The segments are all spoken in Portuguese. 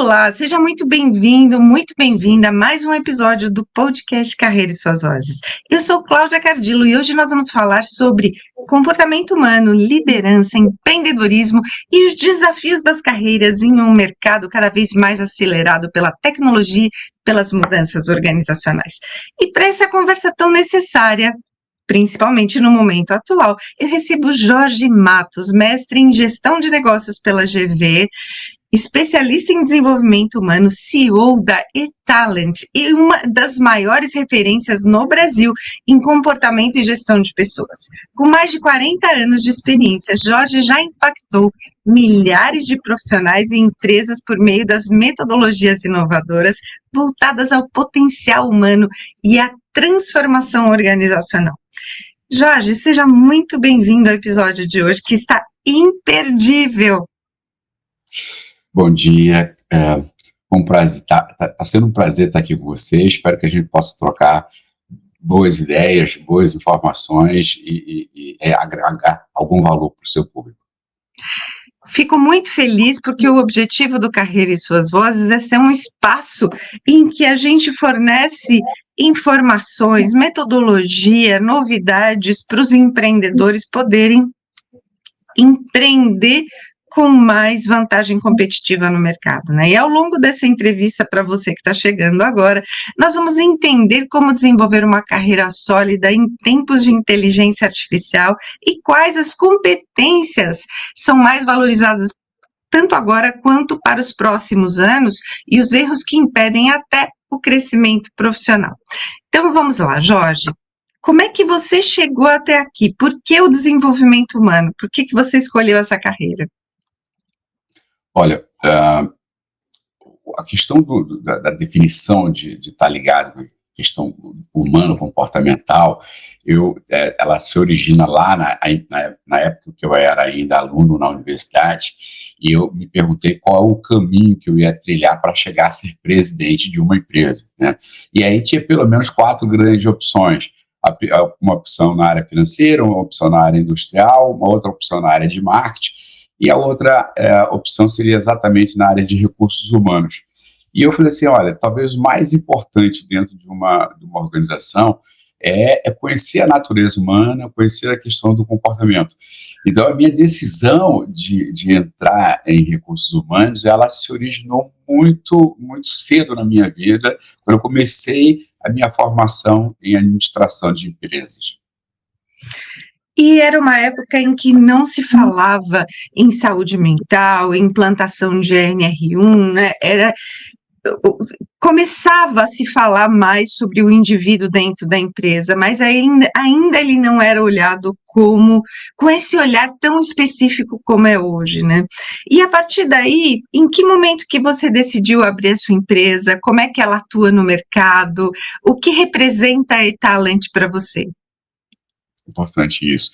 Olá, seja muito bem-vindo, muito bem-vinda a mais um episódio do podcast Carreira e Suas Vozes. Eu sou Cláudia Cardillo e hoje nós vamos falar sobre comportamento humano, liderança, empreendedorismo e os desafios das carreiras em um mercado cada vez mais acelerado pela tecnologia e pelas mudanças organizacionais. E para essa conversa tão necessária, principalmente no momento atual, eu recebo Jorge Matos, mestre em gestão de negócios pela GV, especialista em desenvolvimento humano, CEO da eTalent e uma das maiores referências no Brasil em comportamento e gestão de pessoas. Com mais de 40 anos de experiência, Jorge já impactou milhares de profissionais e empresas por meio das metodologias inovadoras voltadas ao potencial humano e à transformação organizacional. Jorge, seja muito bem-vindo ao episódio de hoje, que está imperdível. Bom dia, um prazer, tá sendo um prazer estar aqui com você. Espero que a gente possa trocar boas ideias, boas informações e agregar algum valor para o seu público. Fico muito feliz porque o objetivo do Carreira e Suas Vozes é ser um espaço em que a gente fornece informações, metodologia, novidades para os empreendedores poderem empreender com mais vantagem competitiva no mercado, né? E ao longo dessa entrevista, para você que está chegando agora, nós vamos entender como desenvolver uma carreira sólida em tempos de inteligência artificial e quais as competências são mais valorizadas tanto agora quanto para os próximos anos e os erros que impedem até o crescimento profissional. Então vamos lá, Jorge. Como é que você chegou até aqui? Por que o desenvolvimento humano? Por que você escolheu essa carreira? Olha, a questão da definição de estar ligado à questão humano-comportamental, ela se origina lá na época que eu era ainda aluno na universidade, e eu me perguntei qual é o caminho que eu ia trilhar para chegar a ser presidente de uma empresa, né? E aí tinha pelo menos 4 grandes opções. Uma opção na área financeira, uma opção na área industrial, uma outra opção na área de marketing, e a outra opção seria exatamente na área de recursos humanos. E eu falei assim, olha, talvez o mais importante dentro de uma organização é conhecer a natureza humana, conhecer a questão do comportamento. Então, a minha decisão de entrar em recursos humanos, ela se originou muito, muito cedo na minha vida, quando eu comecei a minha formação em administração de empresas. E era uma época em que não se falava em saúde mental, em implantação de NR1, né? Começava a se falar mais sobre o indivíduo dentro da empresa, mas ainda ele não era olhado com esse olhar tão específico como é hoje, né? E a partir daí, em que momento que você decidiu abrir a sua empresa? Como é que ela atua no mercado? O que representa a eTalent para você? Importante isso.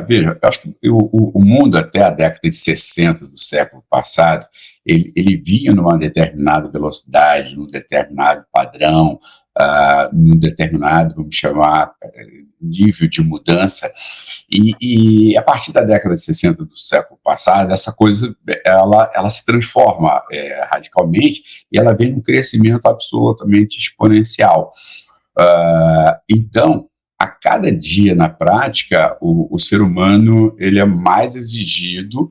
Veja, eu acho que o mundo até a década de 60 do século passado, ele vinha numa determinada velocidade, num determinado padrão, num determinado, vamos chamar, nível de mudança, e a partir da década de 60 do século passado, essa coisa, ela se transforma radicalmente, e ela vem num crescimento absolutamente exponencial. Então, a cada dia, na prática, o ser humano ele é mais exigido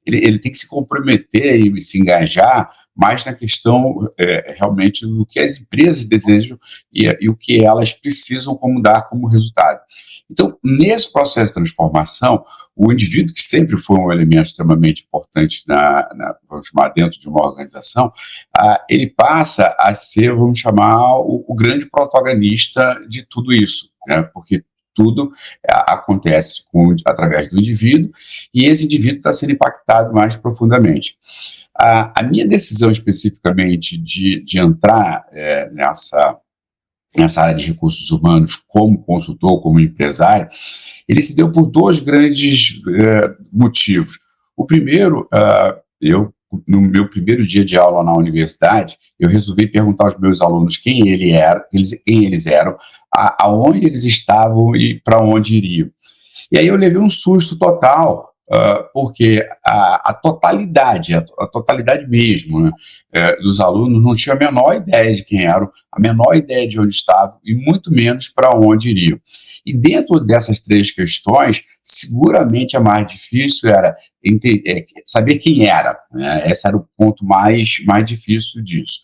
ele tem que se comprometer e se engajar mais na questão realmente do que as empresas desejam e o que elas precisam dar como resultado. Então, nesse processo de transformação, o indivíduo, que sempre foi um elemento extremamente importante vamos chamar, dentro de uma organização, ele passa a ser, vamos chamar, o grande protagonista de tudo isso, né? Porque tudo acontece através do indivíduo, e esse indivíduo está sendo impactado mais profundamente. A minha decisão especificamente de entrar nessa área de recursos humanos como consultor, como empresário, ele se deu por 2 grandes motivos. O primeiro, no meu primeiro dia de aula na universidade, eu resolvi perguntar aos meus alunos quem eles eram, aonde eles estavam e para onde iriam. E aí eu levei um susto total, porque a totalidade mesmo, né, dos alunos não tinha a menor ideia de quem eram, a menor ideia de onde estavam e muito menos para onde iriam. E dentro dessas três questões, seguramente a mais difícil era saber quem era, né? Esse era o ponto mais difícil disso.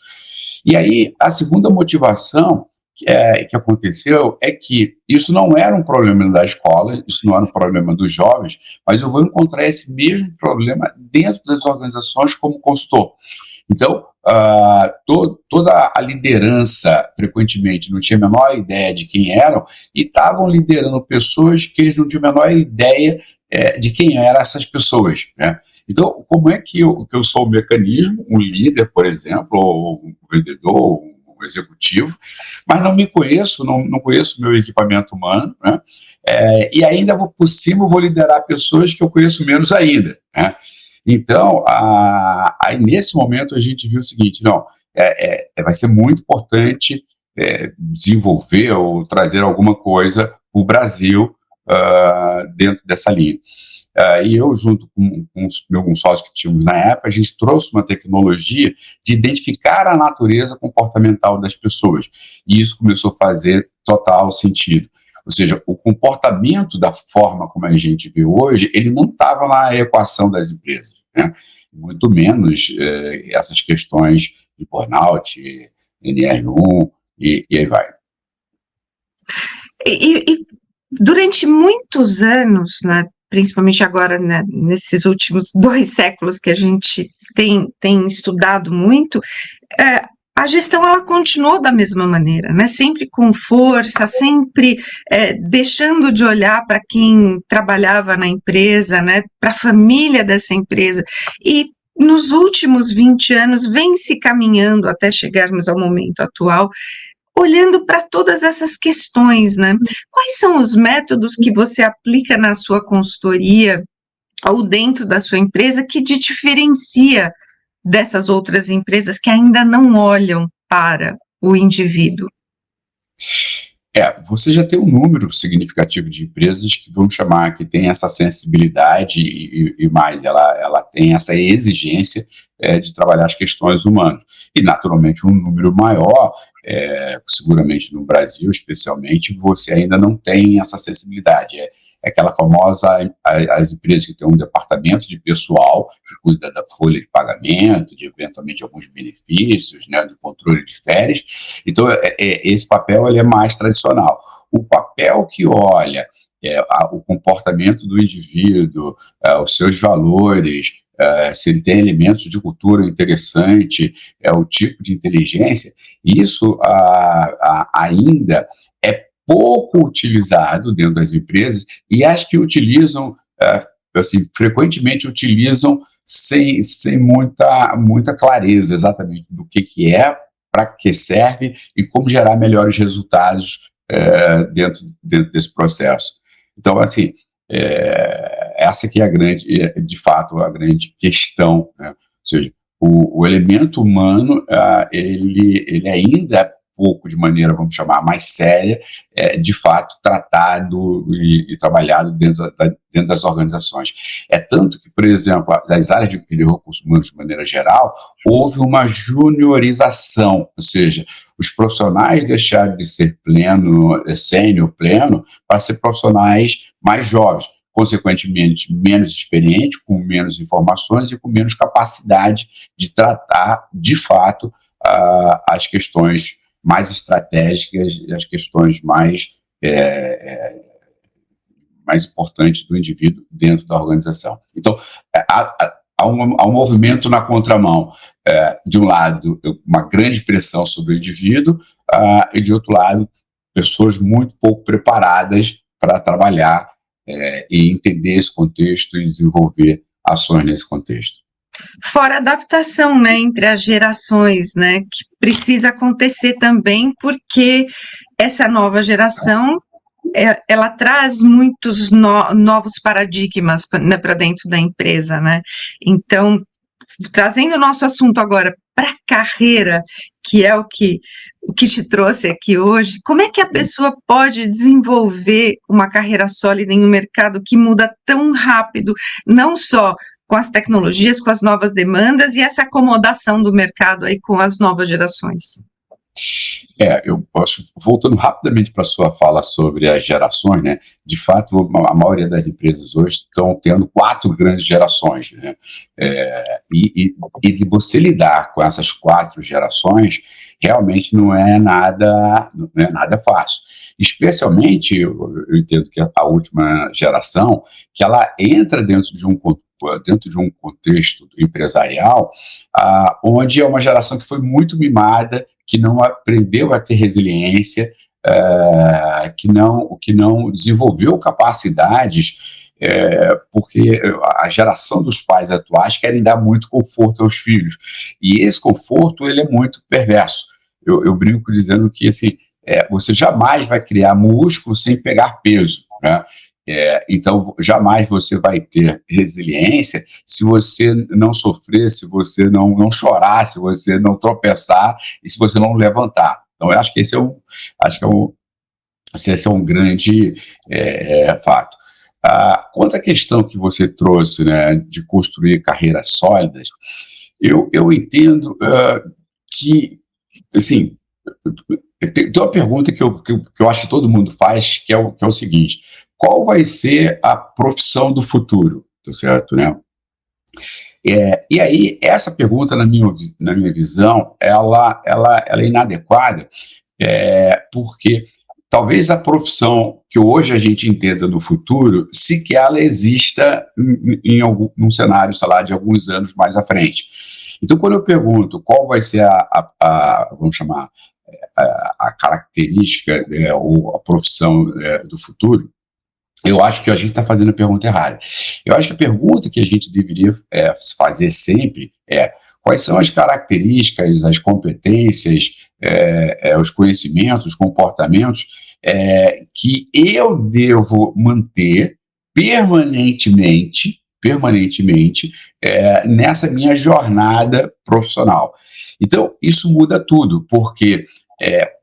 E aí, a segunda motivação que aconteceu é que isso não era um problema da escola, isso não era um problema dos jovens, mas eu vou encontrar esse mesmo problema dentro das organizações como consultor. Então, toda a liderança, frequentemente, não tinha a menor ideia de quem eram e estavam liderando pessoas que eles não tinham a menor ideia de quem eram essas pessoas, né? Então, como é que eu sou um mecanismo, um líder, por exemplo, ou um vendedor, um executivo, mas não me conheço, não conheço o meu equipamento humano, né? E ainda por cima vou liderar pessoas que eu conheço menos ainda, né? Então, aí nesse momento a gente viu o seguinte, não, vai ser muito importante desenvolver ou trazer alguma coisa para o Brasil dentro dessa linha. E eu, junto com um sócio que tínhamos na época, a gente trouxe uma tecnologia de identificar a natureza comportamental das pessoas. E isso começou a fazer total sentido. Ou seja, o comportamento da forma como a gente vê hoje, ele não estava na equação das empresas, né? Muito menos essas questões de burnout, NR1 e aí vai. E durante muitos anos, né, principalmente agora, né, nesses últimos 2 séculos que a gente tem estudado muito, a gestão ela continuou da mesma maneira, né? Sempre com força, sempre deixando de olhar para quem trabalhava na empresa, né? Para a família dessa empresa. E nos últimos 20 anos vem se caminhando até chegarmos ao momento atual, olhando para todas essas questões, né? Quais são os métodos que você aplica na sua consultoria ou dentro da sua empresa que te diferencia dessas outras empresas que ainda não olham para o indivíduo? Você já tem um número significativo de empresas que vamos chamar que tem essa sensibilidade e mais, ela tem essa exigência de trabalhar as questões humanas. E, naturalmente, um número maior, seguramente no Brasil, especialmente, você ainda não tem essa sensibilidade. É aquela famosa, as empresas que têm um departamento de pessoal que cuida da folha de pagamento, de eventualmente alguns benefícios, né, de controle de férias. Então, esse papel ele é mais tradicional. O papel que olha o comportamento do indivíduo, os seus valores, se ele tem elementos de cultura interessante, o tipo de inteligência, isso ainda é pouco utilizado dentro das empresas e as que utilizam, assim, frequentemente utilizam sem muita clareza exatamente do que é, para que serve e como gerar melhores resultados dentro desse processo. Então, assim, essa que é de fato, a grande questão, né? Ou seja, o elemento humano, ele ainda é pouco, de maneira, vamos chamar, mais séria, de fato, tratado e trabalhado dentro das organizações. Tanto que, por exemplo, as áreas de recursos humanos, de maneira geral, houve uma juniorização, ou seja, os profissionais deixaram de ser sênior pleno, para ser profissionais mais jovens, consequentemente menos experientes, com menos informações e com menos capacidade de tratar, de fato, as questões mais estratégicas e as questões mais importantes do indivíduo dentro da organização. Então, há um movimento na contramão. De um lado, uma grande pressão sobre o indivíduo, e de outro lado, pessoas muito pouco preparadas para trabalhar e entender esse contexto e desenvolver ações nesse contexto. Fora a adaptação, né, entre as gerações, né, que precisa acontecer também, porque essa nova geração, ela traz muitos novos paradigmas, né, para dentro da empresa, né? Então, trazendo o nosso assunto agora para a carreira, que é o que te trouxe aqui hoje, como é que a pessoa pode desenvolver uma carreira sólida em um mercado que muda tão rápido, não só com as tecnologias, com as novas demandas e essa acomodação do mercado aí com as novas gerações? Eu posso, voltando rapidamente para a sua fala sobre as gerações, né? De fato, a maioria das empresas hoje estão tendo 4 grandes gerações, né? E você lidar com essas 4 gerações realmente não é nada fácil. Especialmente, eu entendo que a última geração, que ela entra dentro de um contexto empresarial, onde é uma geração que foi muito mimada, que não aprendeu a ter resiliência, que não desenvolveu capacidades, porque a geração dos pais atuais querem dar muito conforto aos filhos, e esse conforto ele é muito perverso. Eu brinco dizendo que assim, você jamais vai criar músculo sem pegar peso, né? Então, jamais você vai ter resiliência se você não sofrer, se você não chorar, se você não tropeçar e se você não levantar. Então, eu acho que esse é um grande fato. Quanto à questão que você trouxe, né, de construir carreiras sólidas, eu entendo que, assim, tem uma pergunta que eu acho que todo mundo faz, que é o seguinte: qual vai ser a profissão do futuro, tá certo, né? E aí, essa pergunta, na minha visão, ela é inadequada, porque talvez a profissão que hoje a gente entenda no futuro, sequer ela exista num cenário, sei lá, de alguns anos mais à frente. Então, quando eu pergunto qual vai ser vamos chamar, a característica, ou a profissão do futuro, eu acho que a gente está fazendo a pergunta errada. Eu acho que a pergunta que a gente deveria fazer sempre é: quais são as características, as competências, os conhecimentos, os comportamentos que eu devo manter permanentemente nessa minha jornada profissional. Então, isso muda tudo, porque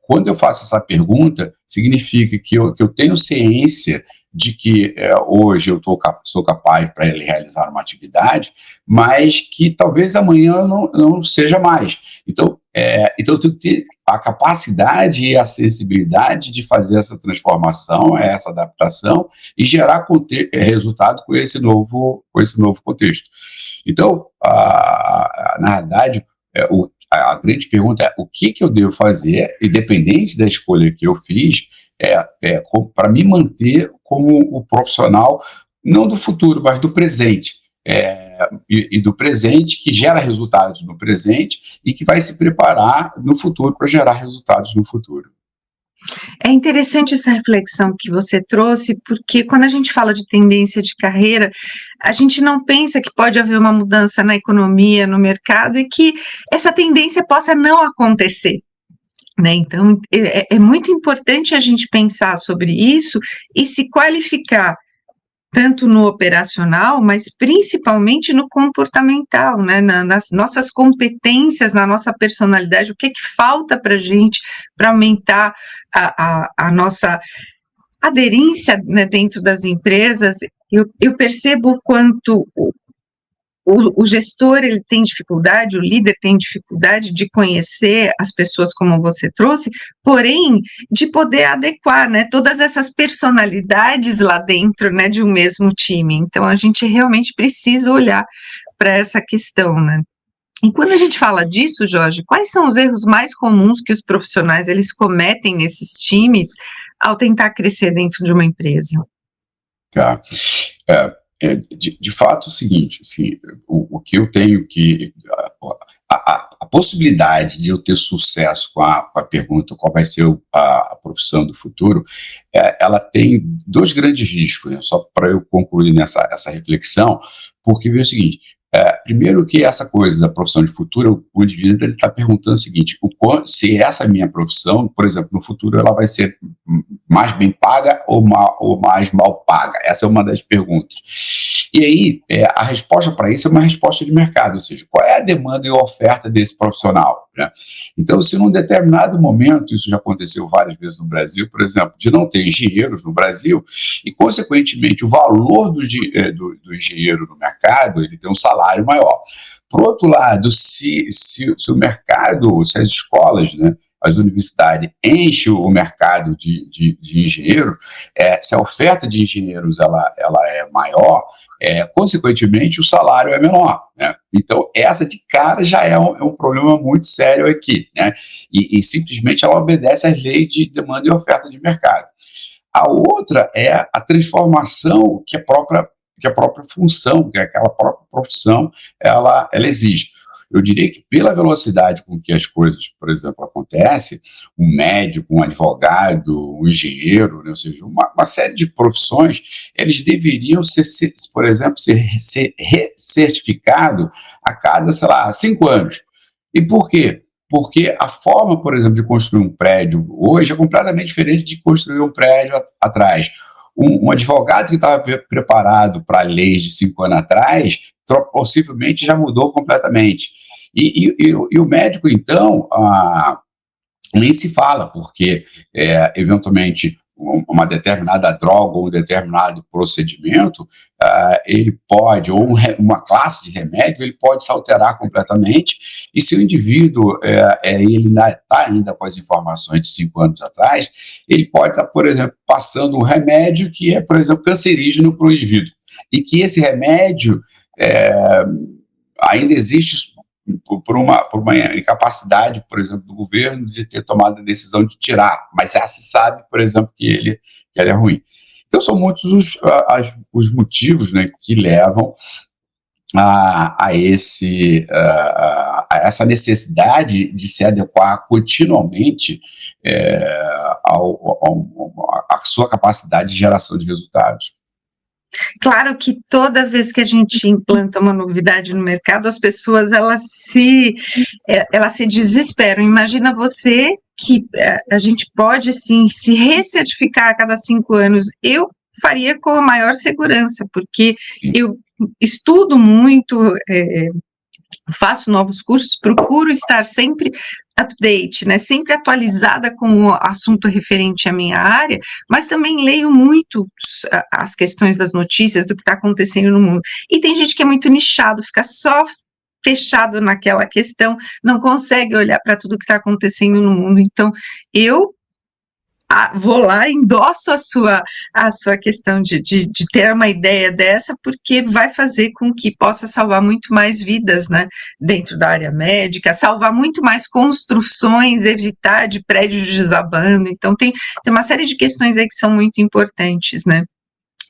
quando eu faço essa pergunta, significa que eu tenho ciência de que hoje eu sou capaz para ele realizar uma atividade, mas que talvez amanhã não seja mais. Então, eu tenho que ter a capacidade e a sensibilidade de fazer essa transformação, essa adaptação e gerar resultado com esse novo contexto. Então, na verdade, a grande pergunta é: o que eu devo fazer, independente da escolha que eu fiz, para me manter como o profissional, não do futuro, mas do presente. E do presente, que gera resultados no presente e que vai se preparar no futuro para gerar resultados no futuro. É interessante essa reflexão que você trouxe, porque quando a gente fala de tendência de carreira, a gente não pensa que pode haver uma mudança na economia, no mercado, e que essa tendência possa não acontecer, né? Então, é muito importante a gente pensar sobre isso e se qualificar, tanto no operacional, mas principalmente no comportamental, né? Nas nossas competências, na nossa personalidade, o que falta para a gente para aumentar a nossa aderência, né, dentro das empresas. Eu percebo o quanto o gestor ele tem dificuldade, o líder tem dificuldade de conhecer as pessoas, como você trouxe, porém de poder adequar, né, todas essas personalidades lá dentro, né, de um mesmo time. Então a gente realmente precisa olhar para essa questão, né? E quando a gente fala disso, Jorge, quais são os erros mais comuns que os profissionais eles cometem nesses times ao tentar crescer dentro de uma empresa? Tá. De fato, é o seguinte, assim, o que eu tenho que... A possibilidade de eu ter sucesso com a pergunta qual vai ser a profissão do futuro, ela tem 2 grandes riscos, né, só para eu concluir essa reflexão, porque é o seguinte: primeiro que essa coisa da profissão de futuro, o indivíduo está perguntando o seguinte: se essa minha profissão, por exemplo, no futuro ela vai ser mais bem paga ou mais mal paga? Essa é uma das perguntas. E aí, a resposta para isso é uma resposta de mercado, ou seja, qual é a demanda e a oferta desse profissional, né? Então, se num determinado momento, isso já aconteceu várias vezes no Brasil, por exemplo, de não ter engenheiros no Brasil, e, consequentemente, o valor do engenheiro no mercado, ele tem um salário maior. Por outro lado, se o mercado, se as escolas, né, as universidades enchem o mercado de engenheiros, se a oferta de engenheiros ela é maior, consequentemente o salário é menor, né? Então, essa de cara já é um problema muito sério aqui, né? E simplesmente ela obedece às leis de demanda e oferta de mercado. A outra é a transformação que a própria função, que aquela própria profissão, ela exige. Eu diria que pela velocidade com que as coisas, por exemplo, acontecem, um médico, um advogado, um engenheiro, né, ou seja, uma série de profissões, eles deveriam por exemplo, ser recertificados a cada, sei lá, 5 anos. E por quê? Porque a forma, por exemplo, de construir um prédio hoje é completamente diferente de construir um prédio atrás. Um advogado que estava preparado para leis de 5 anos atrás, possivelmente já mudou completamente. E o médico, então, nem se fala, porque, eventualmente, uma determinada droga ou um determinado procedimento, ele pode, ou uma classe de remédio, ele pode se alterar completamente, e se o indivíduo ele está ainda com as informações de 5 anos atrás, ele pode estar, por exemplo, passando um remédio que é, por exemplo, cancerígeno para o indivíduo, e que esse remédio ainda existe por uma incapacidade, por exemplo, do governo de ter tomado a decisão de tirar, mas já se sabe, por exemplo, que ele é ruim. Então, são muitos os motivos, né, que levam a essa necessidade de se adequar continuamente à sua capacidade de geração de resultados. Claro que toda vez que a gente implanta uma novidade no mercado, as pessoas elas se desesperam. Imagina você que a gente pode assim, se recertificar a cada 5 anos. Eu faria com a maior segurança, porque eu estudo muito, faço novos cursos, procuro estar sempre update, né, sempre atualizada com o assunto referente à minha área, mas também leio muito as questões das notícias, do que está acontecendo no mundo. E tem gente que é muito nichado, fica só fechado naquela questão, não consegue olhar para tudo que está acontecendo no mundo. Então, eu vou lá, endosso a sua questão de ter uma ideia dessa, porque vai fazer com que possa salvar muito mais vidas, né, dentro da área médica, salvar muito mais construções, evitar de prédios desabando. Então, tem uma série de questões aí que são muito importantes, né.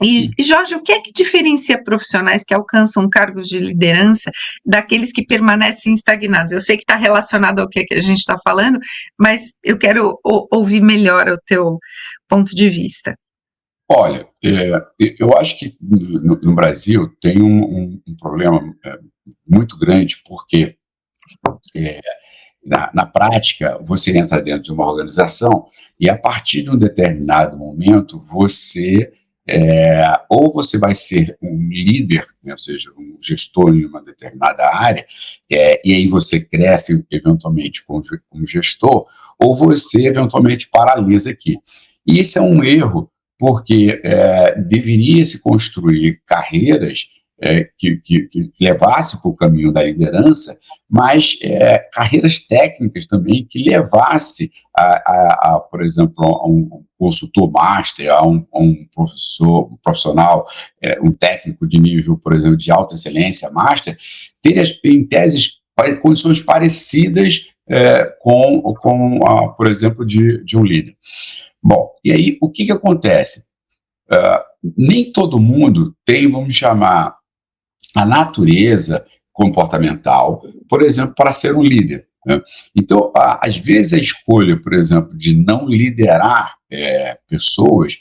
E, Jorge, o que é que diferencia profissionais que alcançam cargos de liderança daqueles que permanecem estagnados? Eu sei que está relacionado ao que a gente está falando, mas eu quero ouvir melhor o teu ponto de vista. Olha, eu acho que no Brasil tem um problema muito grande, porque na prática você entra dentro de uma organização e a partir de um determinado momento ou você vai ser um líder, né, ou seja, um gestor em uma determinada área, e aí você cresce eventualmente como gestor, ou você eventualmente paralisa aqui. E isso é um erro, porque deveria se construir carreiras que levasse para o caminho da liderança, mas carreiras técnicas também que levasse por exemplo, a um consultor master, a um profissional, um técnico de nível, por exemplo, de alta excelência master, ter em tese condições parecidas por exemplo, de um líder. Bom, e aí o que acontece? Nem todo mundo tem, vamos chamar, a natureza comportamental, por exemplo, para ser um líder, né? Então, às vezes a escolha, por exemplo, de não liderar pessoas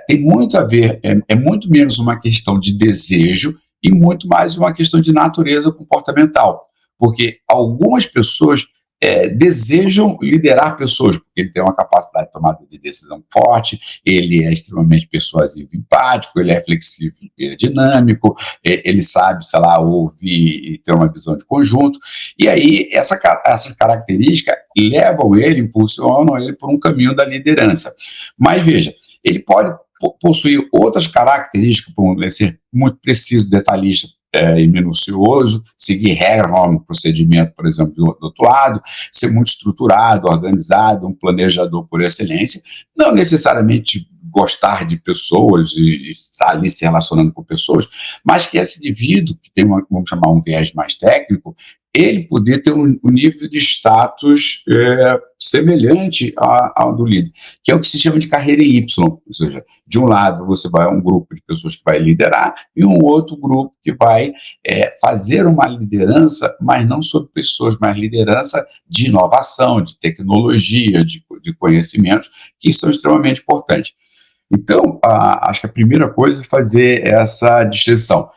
tem muito a ver, é muito menos uma questão de desejo e muito mais uma questão de natureza comportamental, porque algumas pessoas desejam liderar pessoas, porque ele tem uma capacidade de tomada de decisão forte, ele é extremamente persuasivo e empático, ele é flexível e dinâmico, ele sabe, sei lá, ouvir e ter uma visão de conjunto, e aí essas características levam ele, impulsionam ele por um caminho da liderança. Mas veja, ele pode possuir outras características, por ser muito preciso, detalhista, e minucioso, seguir regras, um procedimento, por exemplo, do outro lado, ser muito estruturado, organizado, um planejador por excelência, não necessariamente gostar de pessoas e estar ali se relacionando com pessoas, mas que esse indivíduo, que tem, vamos chamar, um viés mais técnico, ele poder ter um nível de status semelhante ao do líder, que é o que se chama de carreira em Y, ou seja, de um lado você vai a um grupo de pessoas que vai liderar e um outro grupo que vai fazer uma liderança, mas não sobre pessoas, mas liderança de inovação, de tecnologia, de conhecimentos, que são extremamente importantes. Então, acho que a primeira coisa é fazer essa distinção.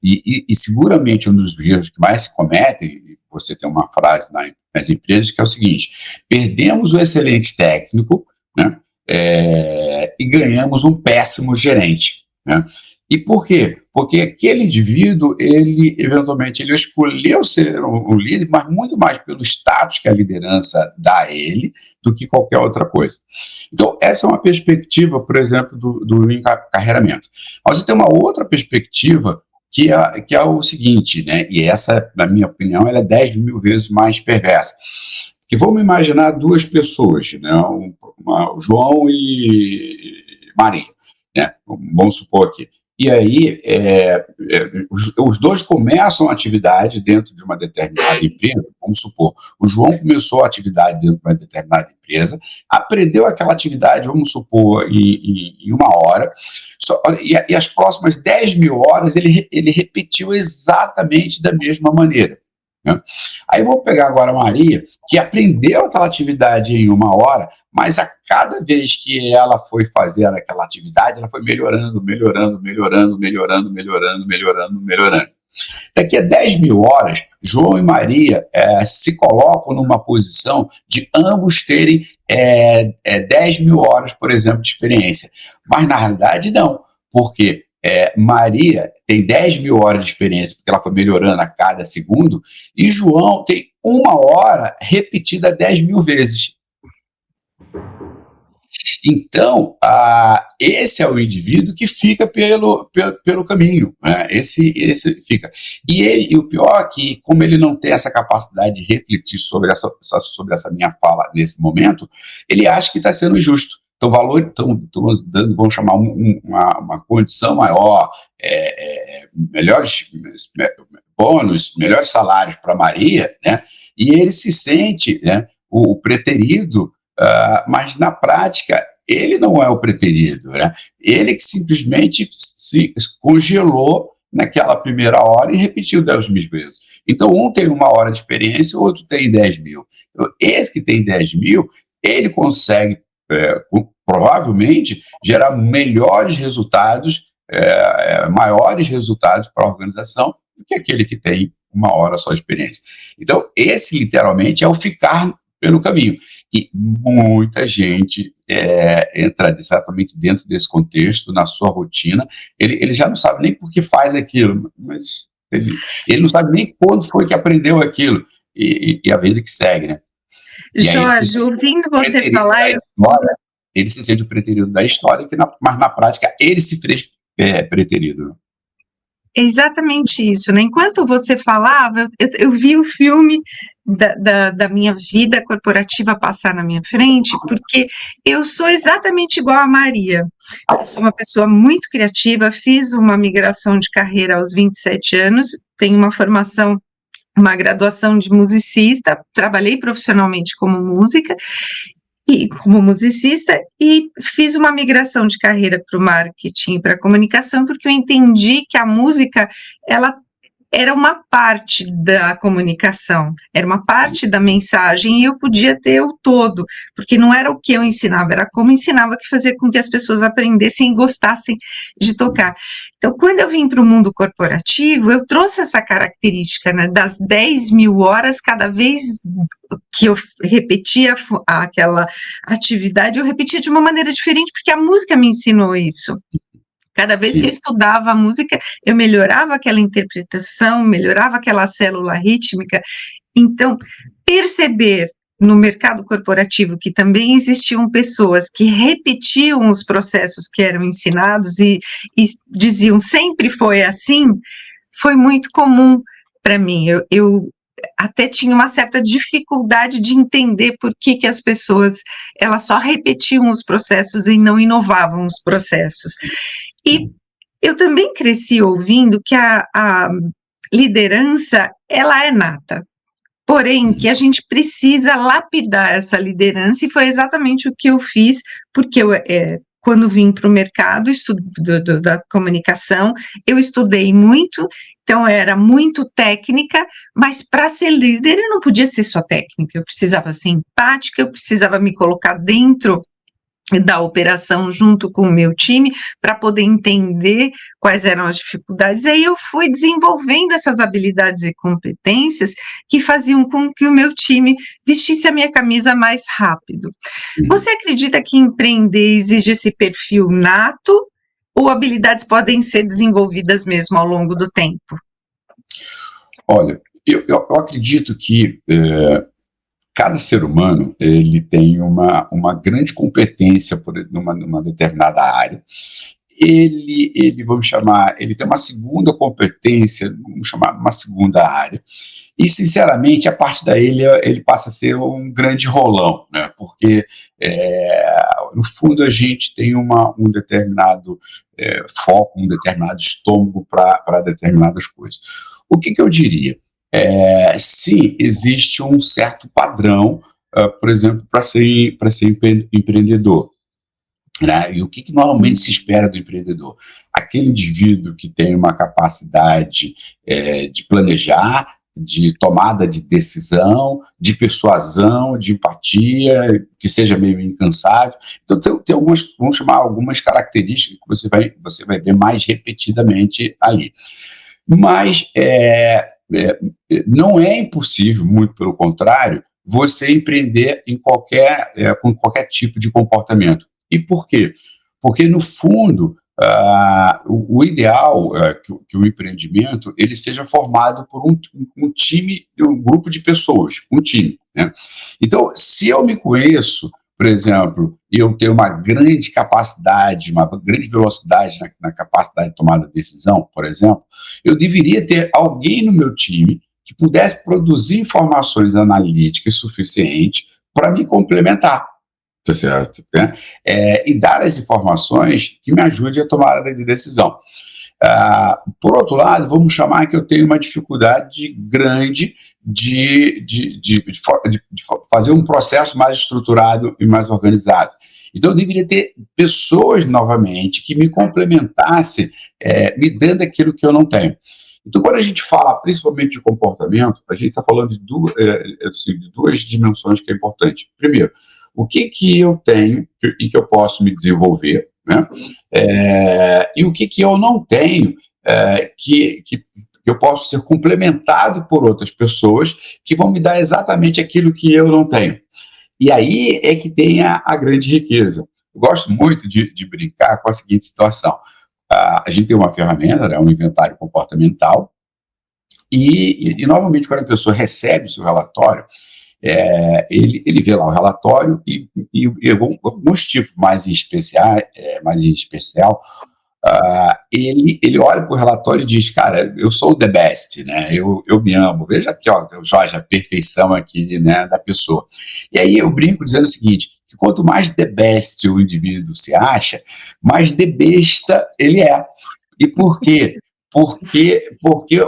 E seguramente um dos erros que mais se cometem, você tem uma frase nas empresas que é o seguinte: perdemos o excelente técnico, né, e ganhamos um péssimo gerente, né? E por quê? Porque aquele indivíduo, ele eventualmente ele escolheu ser um líder, mas muito mais pelo status que a liderança dá a ele do que qualquer outra coisa. Então, essa é uma perspectiva, por exemplo, do encarreiramento. Mas você tem uma outra perspectiva que é o seguinte, né? E essa, na minha opinião, ela é 10 mil vezes mais perversa. Porque vamos imaginar duas pessoas, né? O João e Maria, né? Vamos supor aqui. E aí, os dois começam a atividade dentro de uma determinada empresa, vamos supor, o João começou a atividade dentro de uma determinada empresa, aprendeu aquela atividade, vamos supor, em 1 hora, e as próximas 10 mil horas ele repetiu exatamente da mesma maneira. Né? Aí vou pegar agora a Maria, que aprendeu aquela atividade em 1 hora, mas a cada vez que ela foi fazer aquela atividade, ela foi melhorando. Daqui a 10 mil horas, João e Maria se colocam numa posição de ambos terem 10 mil horas, por exemplo, de experiência. Mas na realidade não, porque Maria tem 10 mil horas de experiência, porque ela foi melhorando a cada segundo, e João tem 1 hora repetida 10 mil vezes. Então, esse é o indivíduo que fica pelo caminho, né? Esse fica. E o pior é que, como ele não tem essa capacidade de refletir sobre essa minha fala nesse momento, ele acha que está sendo injusto. Então, dando, vamos chamar, uma condição maior, melhores bônus, melhores salários para Maria, né? E ele se sente, né, o preterido, mas na prática ele não é o preterido, né? Ele que simplesmente se congelou naquela primeira hora e repetiu 10 mil vezes. Então, um tem 1 hora de experiência, o outro tem 10 mil. Então, esse que tem 10 mil, ele consegue provavelmente gerar melhores resultados, maiores resultados para a organização do que aquele que tem 1 hora só de experiência. Então, esse literalmente é o ficar pelo caminho. E muita gente entra exatamente dentro desse contexto, na sua rotina. Ele já não sabe nem por que faz aquilo, mas ele não sabe nem quando foi que aprendeu aquilo, e a vida que segue, né? Jorge, ouvindo você falar... Ele se sente o preterido da história, mas na prática ele se fez preterido. É exatamente isso, né? Enquanto você falava, eu vi o filme da minha vida corporativa passar na minha frente, porque eu sou exatamente igual a Maria. Eu sou uma pessoa muito criativa, fiz uma migração de carreira aos 27 anos, tenho uma formação, uma graduação de musicista, trabalhei profissionalmente como musicista, e fiz uma migração de carreira para o marketing e para a comunicação, porque eu entendi que a música, ela era uma parte da comunicação, era uma parte da mensagem e eu podia ter o todo, porque não era o que eu ensinava, era como ensinava que fazia com que as pessoas aprendessem e gostassem de tocar. Então, quando eu vim para o mundo corporativo, eu trouxe essa característica, né, das 10.000 horas, cada vez que eu repetia aquela atividade, eu repetia de uma maneira diferente, porque a música me ensinou isso. Cada vez que eu estudava a música, eu melhorava aquela interpretação, melhorava aquela célula rítmica. Então, perceber no mercado corporativo que também existiam pessoas que repetiam os processos que eram ensinados e diziam sempre foi assim, foi muito comum para mim. Eu até tinha uma certa dificuldade de entender por que as pessoas elas só repetiam os processos e não inovavam os processos. E eu também cresci ouvindo que a liderança, ela é nata, porém que a gente precisa lapidar essa liderança, e foi exatamente o que eu fiz, porque eu, quando vim para o mercado da comunicação, eu estudei muito, então era muito técnica, mas para ser líder eu não podia ser só técnica, eu precisava ser empática, eu precisava me colocar dentro da operação junto com o meu time para poder entender quais eram as dificuldades. Aí eu fui desenvolvendo essas habilidades e competências que faziam com que o meu time vestisse a minha camisa mais rápido. Você acredita que empreender exige esse perfil nato ou habilidades podem ser desenvolvidas mesmo ao longo do tempo? Olha, eu acredito que cada ser humano ele tem uma grande competência numa determinada área. Vamos chamar, ele tem uma segunda competência, vamos chamar uma segunda área, e sinceramente a partir daí ele passa a ser um grande rolão, né? Porque no fundo a gente tem um determinado foco, um determinado estômago para determinadas coisas. O que eu diria? Sim, existe um certo padrão, por exemplo, para ser empreendedor. Né? E o que normalmente se espera do empreendedor? Aquele indivíduo que tem uma capacidade de planejar, de tomada de decisão, de persuasão, de empatia, que seja meio incansável. Então tem algumas, vamos chamar, algumas características que você vai ver mais repetidamente ali. Mas não é impossível, muito pelo contrário, você empreender com qualquer tipo de comportamento. E por quê? Porque, no fundo, o ideal é que o empreendimento ele seja formado por um time, um grupo de pessoas, um time, né? Então, se eu me conheço, por exemplo, e eu tenho uma grande capacidade, uma grande velocidade na capacidade de tomada de decisão, por exemplo, eu deveria ter alguém no meu time que pudesse produzir informações analíticas suficientes para me complementar, tá certo? Né? E dar as informações que me ajudem a tomar a decisão. Por outro lado, vamos chamar que eu tenho uma dificuldade grande de fazer um processo mais estruturado e mais organizado. Então, eu deveria ter pessoas, novamente, que me complementassem, me dando aquilo que eu não tenho. Então, quando a gente fala principalmente de comportamento, a gente está falando de duas dimensões que é importante. Primeiro, o que eu tenho e que eu posso me desenvolver, né? E o que eu não tenho, que eu posso ser complementado por outras pessoas que vão me dar exatamente aquilo que eu não tenho. E aí é que tem a grande riqueza. Eu gosto muito de brincar com a seguinte situação. A gente tem uma ferramenta, né, um inventário comportamental, e normalmente quando a pessoa recebe o seu relatório, ele vê lá o relatório e alguns tipos mais em especial, ele olha para o relatório e diz, cara, eu sou o the best, né? Eu me amo. Veja aqui, ó, Jorge, a perfeição aqui, né, da pessoa. E aí eu brinco dizendo o seguinte, que quanto mais the best o indivíduo se acha, mais the besta ele é. E por quê? Porque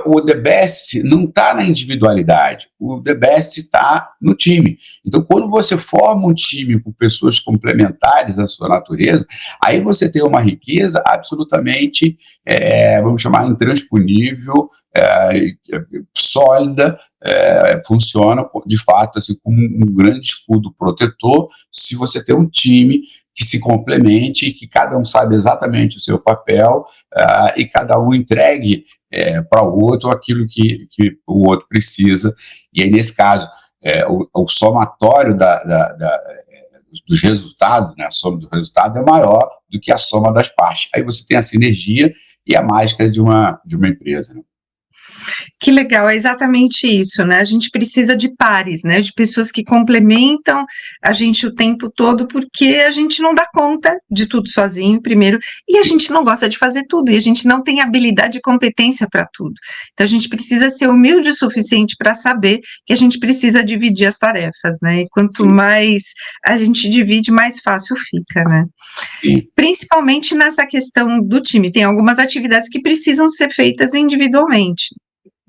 o the best não está na individualidade, o the best está no time. Então, quando você forma um time com pessoas complementares da sua natureza, aí você tem uma riqueza absolutamente, vamos chamar, intransponível, sólida, funciona de fato assim, como um grande escudo protetor, se você tem um time que se complemente e que cada um sabe exatamente o seu papel, e cada um entregue para o outro aquilo que o outro precisa. E aí, nesse caso, o somatório dos resultados, né, a soma do resultado é maior do que a soma das partes. Aí você tem a sinergia e a mágica de uma empresa, né? Que legal, é exatamente isso, né? A gente precisa de pares, né? De pessoas que complementam a gente o tempo todo, porque a gente não dá conta de tudo sozinho, primeiro, e a gente não gosta de fazer tudo, e a gente não tem habilidade e competência para tudo. Então, a gente precisa ser humilde o suficiente para saber que a gente precisa dividir as tarefas, né? E quanto mais a gente divide, mais fácil fica, né? Sim. Principalmente nessa questão do time. Tem algumas atividades que precisam ser feitas individualmente.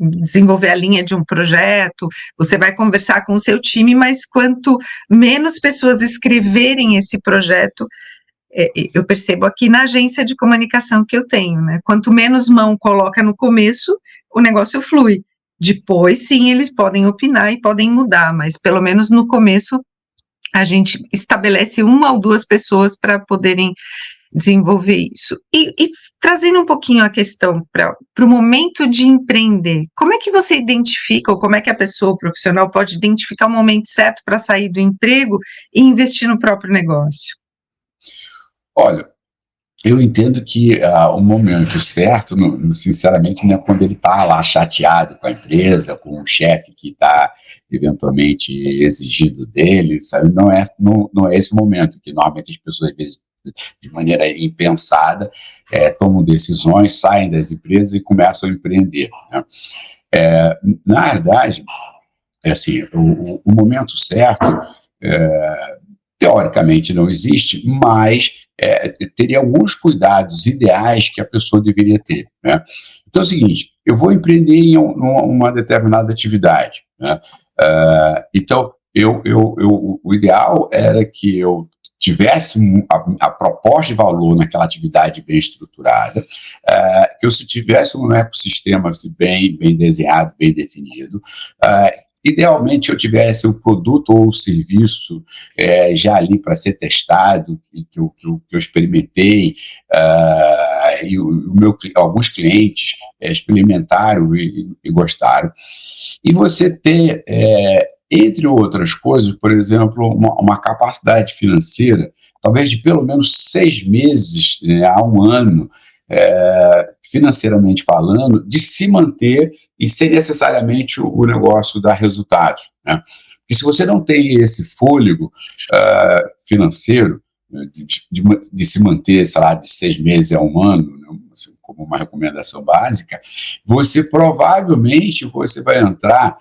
Desenvolver a linha de um projeto, você vai conversar com o seu time, mas quanto menos pessoas escreverem esse projeto, eu percebo aqui na agência de comunicação que eu tenho, né? Quanto menos mão coloca no começo, o negócio flui. Depois, sim, eles podem opinar e podem mudar, mas pelo menos no começo a gente estabelece uma ou duas pessoas para poderem desenvolver isso. E trazendo um pouquinho a questão para o momento de empreender, como é que você identifica, ou como é que a pessoa, o profissional, pode identificar o momento certo para sair do emprego e investir no próprio negócio? Olha, eu entendo que o momento certo, sinceramente, não é quando ele está lá chateado com a empresa, com o chefe que está eventualmente exigindo dele, sabe? Não é esse momento que normalmente as pessoas, às vezes, de maneira impensada, tomam decisões, saem das empresas e começam a empreender, né? Na verdade, assim, o momento certo, teoricamente não existe, mas teria alguns cuidados ideais que a pessoa deveria ter, né? Então é o seguinte, eu vou empreender em uma determinada atividade, né? Então, o ideal era que eu tivesse a proposta de valor naquela atividade bem estruturada, que eu tivesse um ecossistema assim, bem desenhado, bem definido, idealmente eu tivesse o produto ou o serviço já ali para ser testado, que eu experimentei, e alguns clientes experimentaram e gostaram. E você ter, entre outras coisas, por exemplo, uma capacidade financeira, talvez de pelo menos 6 meses a 1 ano, financeiramente falando, de se manter e sem necessariamente o negócio dar resultados, né? Porque se você não tem esse fôlego financeiro, de se manter, sei lá, de 6 meses a 1 ano, né, como uma recomendação básica, você provavelmente vai entrar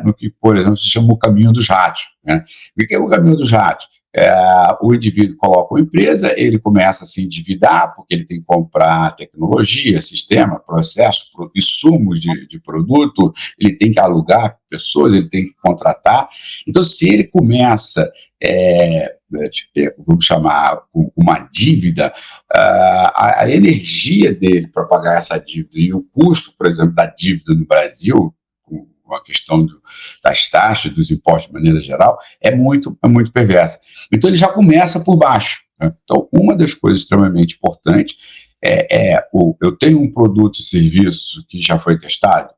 no que, por exemplo, se chama o caminho dos ratos, né? O que é o caminho dos ratos? O indivíduo coloca uma empresa, ele começa a se endividar, porque ele tem que comprar tecnologia, sistema, processo, insumos de produto, ele tem que alugar pessoas, ele tem que contratar. Então, se ele começa, vamos chamar, com uma dívida, a energia dele para pagar essa dívida e o custo, por exemplo, da dívida no Brasil, a questão das taxas, dos impostos de maneira geral, é muito perversa. Então, ele já começa por baixo, né? Então, uma das coisas extremamente importantes eu tenho um produto e serviço que já foi testado?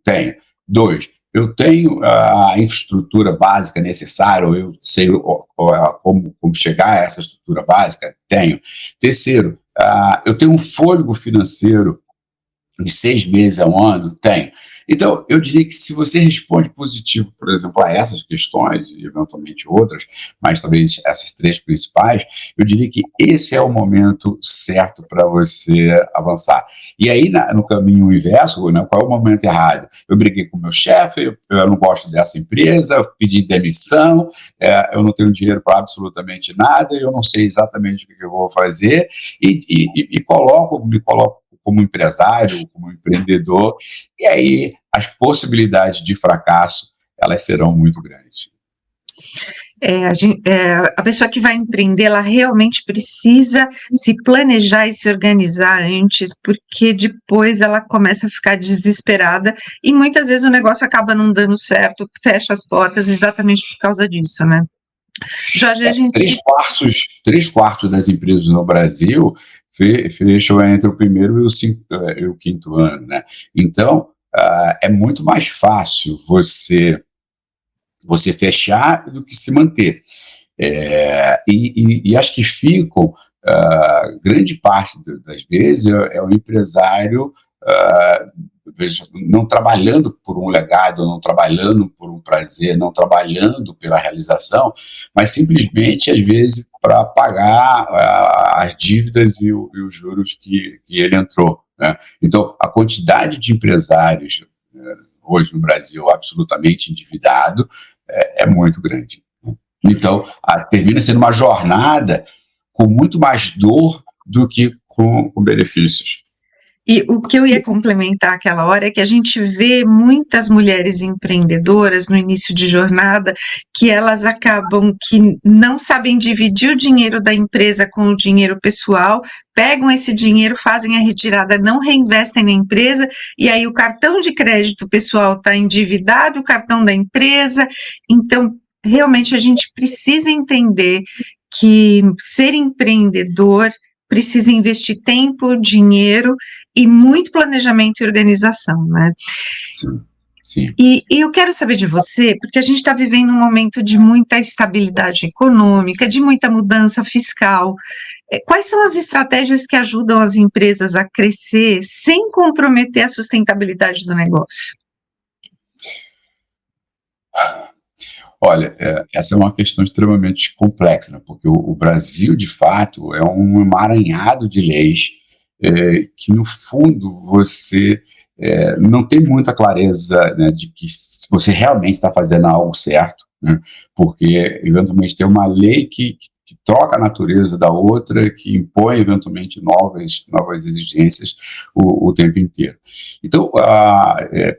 Tenho. 2, eu tenho a infraestrutura básica necessária, ou eu sei como chegar a essa estrutura básica? Tenho. 3, eu tenho um fôlego financeiro de 6 meses a 1 ano? Tenho. Então, eu diria que se você responde positivo, por exemplo, a essas questões, e eventualmente outras, mas talvez essas 3 principais, eu diria que esse é o momento certo para você avançar. E aí, no caminho inverso, né, qual é o momento errado? Eu briguei com o meu chefe, eu não gosto dessa empresa, eu pedi demissão, eu não tenho dinheiro para absolutamente nada, eu não sei exatamente o que eu vou fazer, e me coloco como empresário, como empreendedor, e aí as possibilidades de fracasso, elas serão muito grandes. A pessoa que vai empreender, ela realmente precisa se planejar e se organizar antes, porque depois ela começa a ficar desesperada e muitas vezes o negócio acaba não dando certo, fecha as portas exatamente por causa disso, né? Jorge, a gente... Três quartos das empresas no Brasil fecham entre o primeiro e o quinto ano, né? Então, é muito mais fácil você fechar do que se manter. E acho que ficam, grande parte das vezes, é o empresário não trabalhando por um legado, não trabalhando por um prazer, não trabalhando pela realização, mas simplesmente, às vezes, para pagar as dívidas e os juros que ele entrou, né? Então, a quantidade de empresários hoje no Brasil absolutamente endividado é muito grande. Então, termina sendo uma jornada com muito mais dor do que com benefícios. E o que eu ia complementar aquela hora é que a gente vê muitas mulheres empreendedoras no início de jornada que elas acabam que não sabem dividir o dinheiro da empresa com o dinheiro pessoal, pegam esse dinheiro, fazem a retirada, não reinvestem na empresa, e aí o cartão de crédito pessoal está endividado, o cartão da empresa. Então, realmente a gente precisa entender que ser empreendedor precisa investir tempo, dinheiro e muito planejamento e organização, né? Sim, sim. E eu quero saber de você, porque a gente está vivendo um momento de muita estabilidade econômica, de muita mudança fiscal. Quais são as estratégias que ajudam as empresas a crescer sem comprometer a sustentabilidade do negócio? Olha, essa é uma questão extremamente complexa, né? Porque o Brasil, de fato, é um emaranhado de leis que, no fundo, você não tem muita clareza, né, de que você realmente está fazendo algo certo, né? Porque, eventualmente, tem uma lei que troca a natureza da outra, que impõe, eventualmente, novas exigências o tempo inteiro. Então,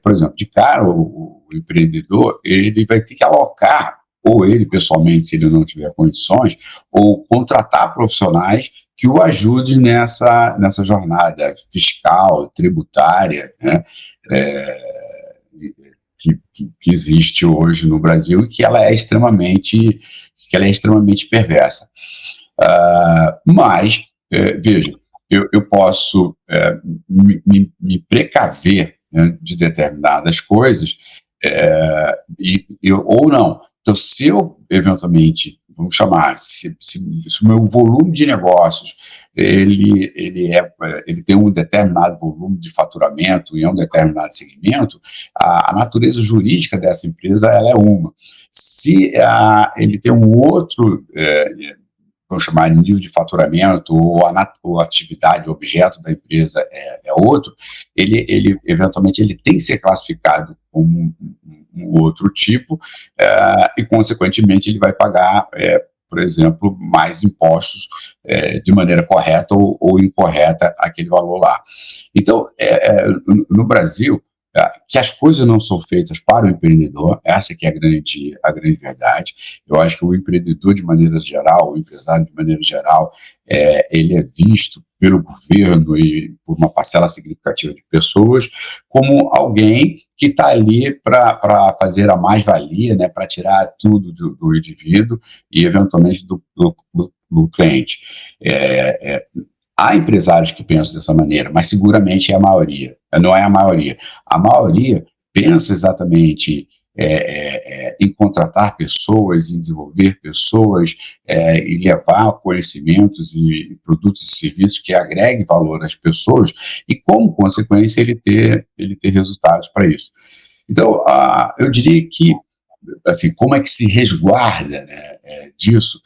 por exemplo, de cara, o empreendedor, ele vai ter que alocar, ou ele pessoalmente, se ele não tiver condições, ou contratar profissionais que o ajudem nessa jornada fiscal, tributária, né, que existe hoje no Brasil e que ela é extremamente perversa. Mas, veja, eu posso me precaver, né, de determinadas coisas, ou não. Então, se eu, eventualmente, vamos chamar, se o meu volume de negócios ele tem um determinado volume de faturamento em um determinado segmento, a natureza jurídica dessa empresa ela é uma. Se ele tem um outro, vamos chamar de nível de faturamento, ou a atividade, o objeto da empresa é outro, ele eventualmente ele tem que ser classificado como um outro tipo, e consequentemente ele vai pagar, por exemplo, mais impostos de maneira correta ou incorreta aquele valor lá. Então, no Brasil, que as coisas não são feitas para o empreendedor, essa que é a grande verdade. Eu acho que o empreendedor, de maneira geral, o empresário, de maneira geral, ele é visto pelo governo e por uma parcela significativa de pessoas como alguém que está ali para fazer a mais-valia, né, para tirar tudo do indivíduo e, eventualmente, do cliente. Há empresários que pensam dessa maneira, mas seguramente é a maioria. Não é a maioria. A maioria pensa exatamente em contratar pessoas, em desenvolver pessoas, e levar conhecimentos e produtos e serviços que agreguem valor às pessoas e, como consequência, ele ter resultados para isso. Então, eu diria que, assim, como é que se resguarda, né, disso,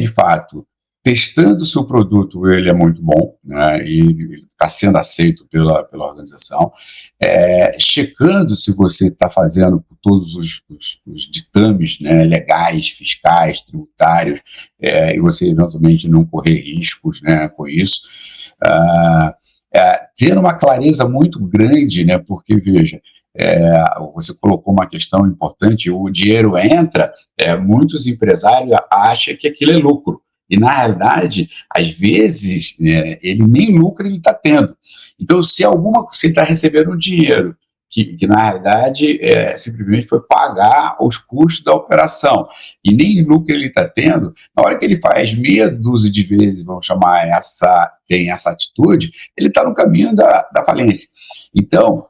de fato, testando se o produto ele é muito bom, né, e ele está sendo aceito pela organização, checando se você está fazendo por todos os ditames, né, legais, fiscais, tributários, e você eventualmente não correr riscos, né, com isso. ter uma clareza muito grande, né, porque, veja, você colocou uma questão importante, o dinheiro entra, muitos empresários acham que aquilo é lucro, e na realidade, às vezes, né, ele nem lucro ele está tendo. Então, se ele está recebendo um dinheiro que na realidade simplesmente foi pagar os custos da operação, e nem lucro ele está tendo, na hora que ele faz meia dúzia de vezes, vamos chamar tem essa atitude, ele está no caminho da falência. Então,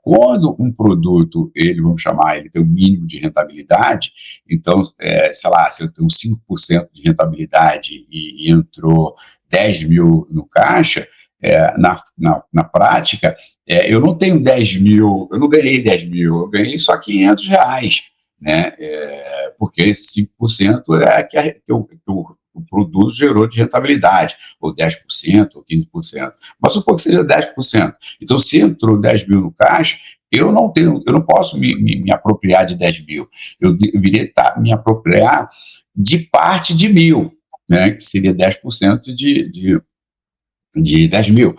quando um produto, vamos chamar, ele tem um mínimo de rentabilidade, então, sei lá, se eu tenho 5% de rentabilidade e entrou 10 mil no caixa, na prática, eu não tenho 10 mil, eu não ganhei 10 mil, eu ganhei só R$500, né? Porque esse 5% que o produto gerou de rentabilidade, ou 10%, ou 15%, mas supor que seja 10%. Então, se entrou 10 mil no caixa, eu não posso me apropriar de 10 mil, eu deveria me apropriar de parte de 1.000, né? Que seria 10% de 10 mil.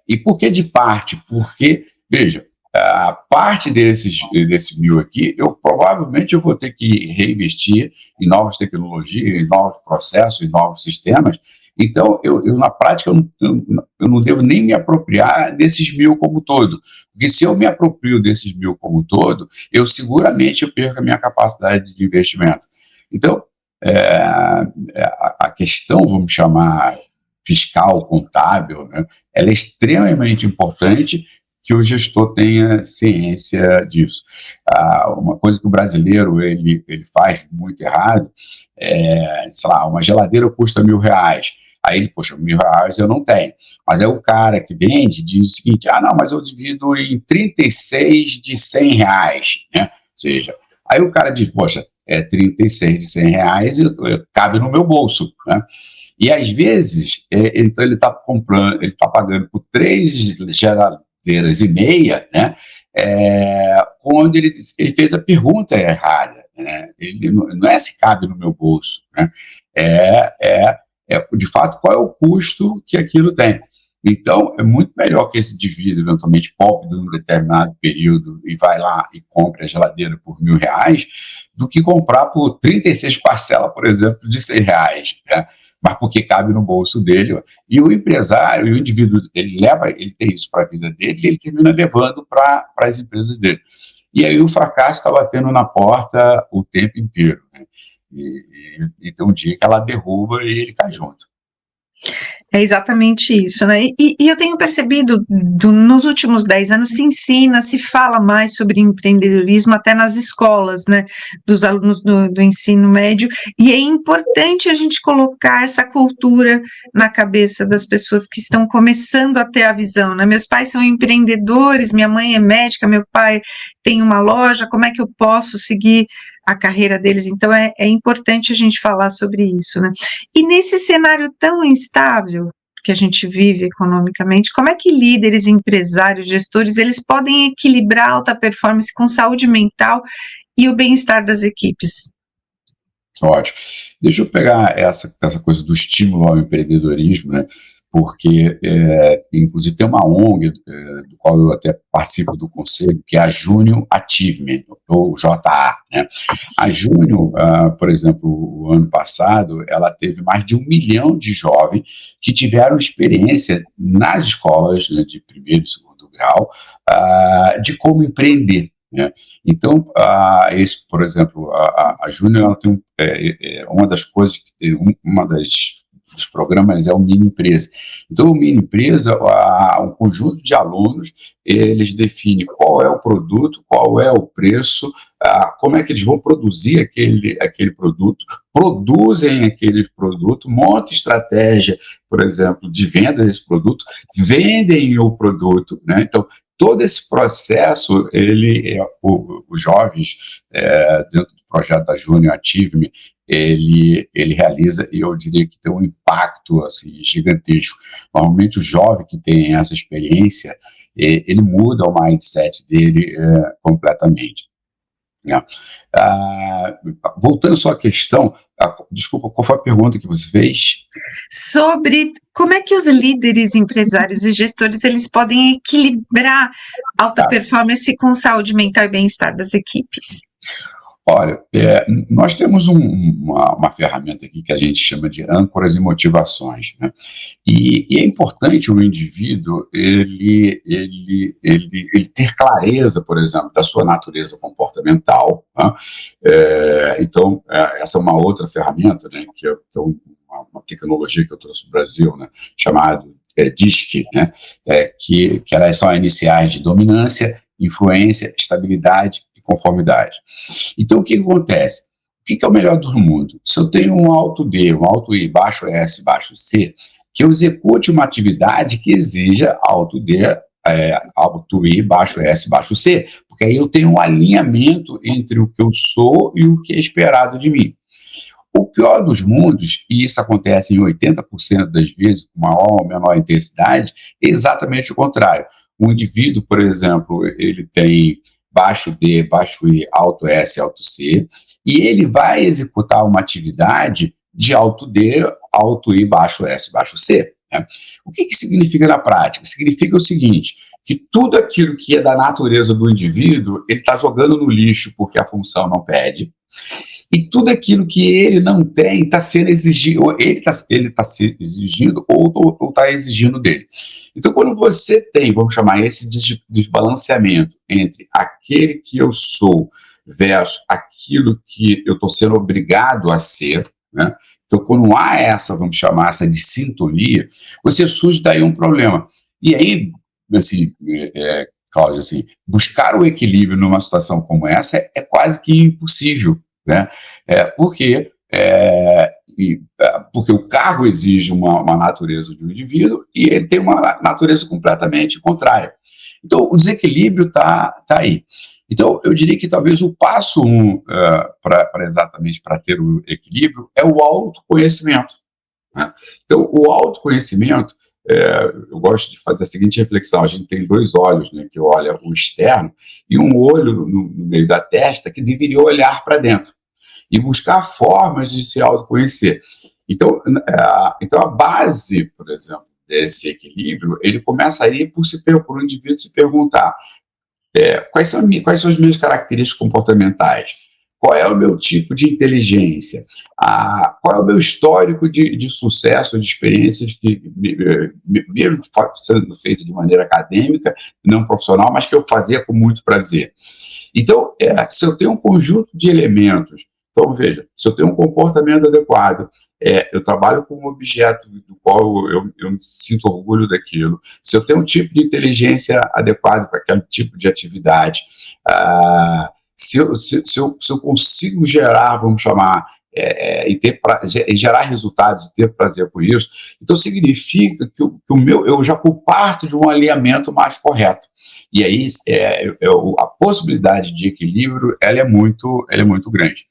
E por que de parte? Porque, veja, a parte desse 1.000 aqui, provavelmente eu vou ter que reinvestir em novas tecnologias, em novos processos, em novos sistemas. Então, na prática, eu não devo nem me apropriar desses 1.000 como todo. Porque se eu me aproprio desses 1.000 como todo, seguramente eu perco a minha capacidade de investimento. Então, a questão, vamos chamar, fiscal, contábil, né, ela é extremamente importante que o gestor tenha ciência disso. Uma coisa que o brasileiro ele faz muito errado sei lá, uma geladeira custa R$1.000. Aí ele, poxa, R$1.000 eu não tenho. Mas aí o cara que vende diz o seguinte, não, mas eu divido em 36 de R$100, né? Ou seja, aí o cara diz, poxa, 36 de R$100 cabe no meu bolso, né? E às vezes, então ele está comprando, ele está pagando por 3 geladeiras e meia, né? Quando ele fez a pergunta errada, né? Ele não é se cabe no meu bolso, né? De fato, qual é o custo que aquilo tem. Então, é muito melhor que esse indivíduo, eventualmente, pobre de um determinado período e vai lá e compre a geladeira por R$1.000, do que comprar por 36 parcelas, por exemplo, de R$100, né? Mas porque cabe no bolso dele. E o empresário, o indivíduo, ele tem isso para a vida dele e ele termina levando para as empresas dele. E aí o fracasso está batendo na porta o tempo inteiro, né? E tem um dia que ela derruba e ele cai junto. É exatamente isso, né? E eu tenho percebido, nos últimos 10 anos, se ensina, se fala mais sobre empreendedorismo até nas escolas, né? Dos alunos do ensino médio, e é importante a gente colocar essa cultura na cabeça das pessoas que estão começando a ter a visão, né? Meus pais são empreendedores, minha mãe é médica, meu pai tem uma loja, como é que eu posso seguir a carreira deles? Então, é importante a gente falar sobre isso, né? E nesse cenário tão instável que a gente vive economicamente, como é que líderes, empresários, gestores, eles podem equilibrar a alta performance com saúde mental e o bem-estar das equipes? Ótimo. Deixa eu pegar essa coisa do estímulo ao empreendedorismo, né? Porque, inclusive, tem uma ONG, do qual eu até participo do conselho, que é a Junior Achievement, ou JA, né? A Junior, por exemplo, o ano passado, ela teve mais de 1 milhão de jovens que tiveram experiência nas escolas, né, de primeiro e segundo grau, de como empreender, né? Então, por exemplo, a Júnior, ela tem uma das coisas, dos programas é o Mini Empresa. Então, o Mini Empresa, um conjunto de alunos, eles definem qual é o produto, qual é o preço, como é que eles vão produzir aquele produto, produzem aquele produto, montam estratégia, por exemplo, de venda desse produto, vendem o produto, né? Então, todo esse processo, os jovens, dentro do projeto da Junior Achievement, ele realiza, e eu diria que tem um impacto assim, gigantesco. Normalmente o jovem que tem essa experiência, ele muda o mindset dele completamente. Voltando só à questão, desculpa, qual foi a pergunta que você fez? Sobre como é que os líderes, empresários e gestores eles podem equilibrar alta performance com saúde mental e bem-estar das equipes? Olha, nós temos uma ferramenta aqui que a gente chama de âncoras e motivações, né? E é importante o indivíduo ele ter clareza, por exemplo, da sua natureza comportamental, né? Então, essa é uma outra ferramenta, né, que é uma tecnologia que eu trouxe para o Brasil, né, chamado DISC, né, que elas são iniciais de dominância, influência, estabilidade e conformidade. Então, o que acontece? O que é o melhor do mundo? Se eu tenho um alto D, um alto I, baixo S, baixo C, que eu execute uma atividade que exija alto D, alto I, baixo S, baixo C, porque aí eu tenho um alinhamento entre o que eu sou e o que é esperado de mim. O pior dos mundos, e isso acontece em 80% das vezes, com maior ou menor intensidade, é exatamente o contrário. Um indivíduo, por exemplo, ele tem baixo D, baixo I, alto S, alto C, e ele vai executar uma atividade de alto D, alto I, baixo S, baixo C. Né? O que significa na prática? Significa o seguinte, que tudo aquilo que é da natureza do indivíduo, ele está jogando no lixo porque a função não pede, e tudo aquilo que ele não tem está sendo exigido, ou ele está se exigindo, ou está exigindo dele. Então, quando você tem, vamos chamar esse desbalanceamento entre aquele que eu sou versus aquilo que eu estou sendo obrigado a ser, né? Então, quando há essa, vamos chamar essa de sintonia, você surge daí um problema. E aí, assim, Cláudio, assim, buscar o equilíbrio numa situação como essa é quase que impossível, né? Porque o cargo exige uma natureza de um indivíduo e ele tem uma natureza completamente contrária. Então, o desequilíbrio está aí. Então, eu diria que talvez o passo exatamente para ter o equilíbrio é o autoconhecimento. Né? Então, o autoconhecimento, eu gosto de fazer a seguinte reflexão: a gente tem dois olhos, né, que olha o externo, e um olho no meio da testa que deveria olhar para dentro e buscar formas de se autoconhecer. Então, a base, por exemplo, desse equilíbrio, ele começa aí por o indivíduo se perguntar quais são as minhas características comportamentais, qual é o meu tipo de inteligência, qual é o meu histórico de sucesso, de experiências que, mesmo sendo feito de maneira acadêmica, não profissional, mas que eu fazia com muito prazer. Então, se eu tenho um conjunto de elementos, então veja, se eu tenho um comportamento adequado, eu trabalho com um objeto do qual eu sinto orgulho daquilo, se eu tenho um tipo de inteligência adequado para aquele tipo de atividade, se eu consigo gerar, vamos chamar, e gerar resultados e ter prazer com isso, então significa que eu já parto de um alinhamento mais correto. E aí a possibilidade de equilíbrio ela é muito grande.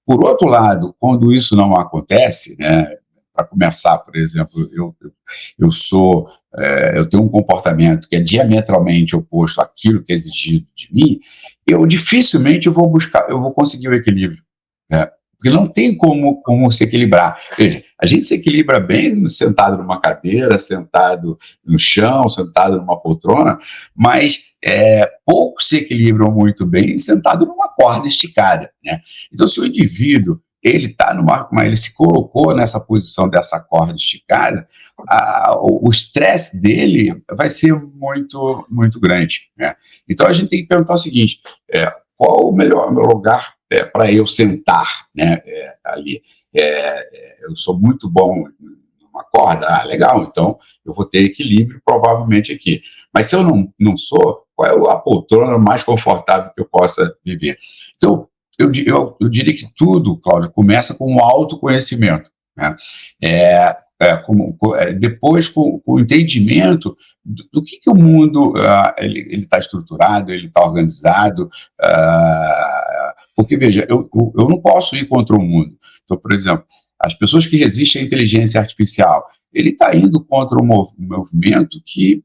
Por outro lado, quando isso não acontece, né, para começar, por exemplo, eu tenho um comportamento que é diametralmente oposto àquilo que é exigido de mim, eu dificilmente vou conseguir o equilíbrio, né? Porque não tem como se equilibrar. Veja, a gente se equilibra bem sentado numa cadeira, sentado no chão, sentado numa poltrona, mas poucos se equilibram muito bem sentado numa corda esticada, né? Então, se o indivíduo ele se colocou nessa posição dessa corda esticada, o estresse dele vai ser muito, muito grande, né? Então, a gente tem que perguntar o seguinte: qual o melhor lugar para eu sentar, né, ali? Eu sou muito bom numa corda, legal, então eu vou ter equilíbrio provavelmente aqui. Mas se eu não sou, qual é a poltrona mais confortável que eu possa viver? Então, eu diria que tudo, Cláudio, começa com o autoconhecimento, né? Depois com o entendimento do que o mundo ele está estruturado, ele está organizado, porque veja, eu não posso ir contra o mundo. Então, por exemplo, as pessoas que resistem à inteligência artificial, ele está indo contra um movimento que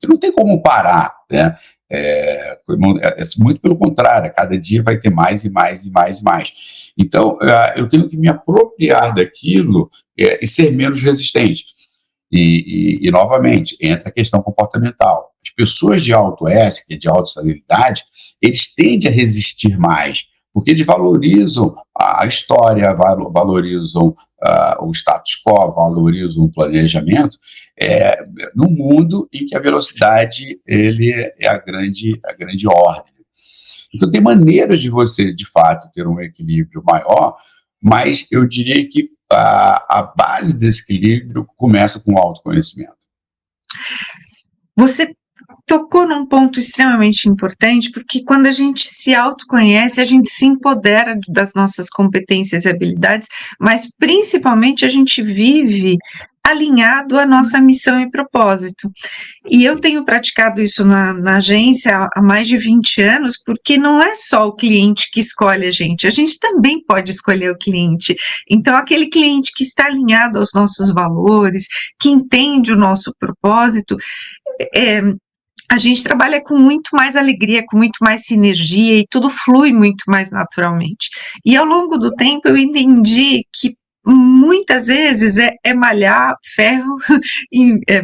não tem como parar, né? Muito pelo contrário, cada dia vai ter mais e mais e mais e mais. Então, eu tenho que me apropriar daquilo e ser menos resistente. E, novamente, entra a questão comportamental. As pessoas de alto S, que é de alta estabilidade, eles tendem a resistir mais, porque eles valorizam a história, valorizam o status quo, valorizam o planejamento, num mundo em que a velocidade ele é a grande ordem. Então, tem maneiras de você, de fato, ter um equilíbrio maior, mas eu diria que a base desse equilíbrio começa com o autoconhecimento. Você tocou num ponto extremamente importante, porque quando a gente se autoconhece, a gente se empodera das nossas competências e habilidades, mas principalmente a gente vive alinhado à nossa missão e propósito. E eu tenho praticado isso na agência há mais de 20 anos, porque não é só o cliente que escolhe a gente também pode escolher o cliente. Então, aquele cliente que está alinhado aos nossos valores, que entende o nosso propósito, a gente trabalha com muito mais alegria, com muito mais sinergia e tudo flui muito mais naturalmente. E ao longo do tempo eu entendi que muitas vezes é malhar ferro,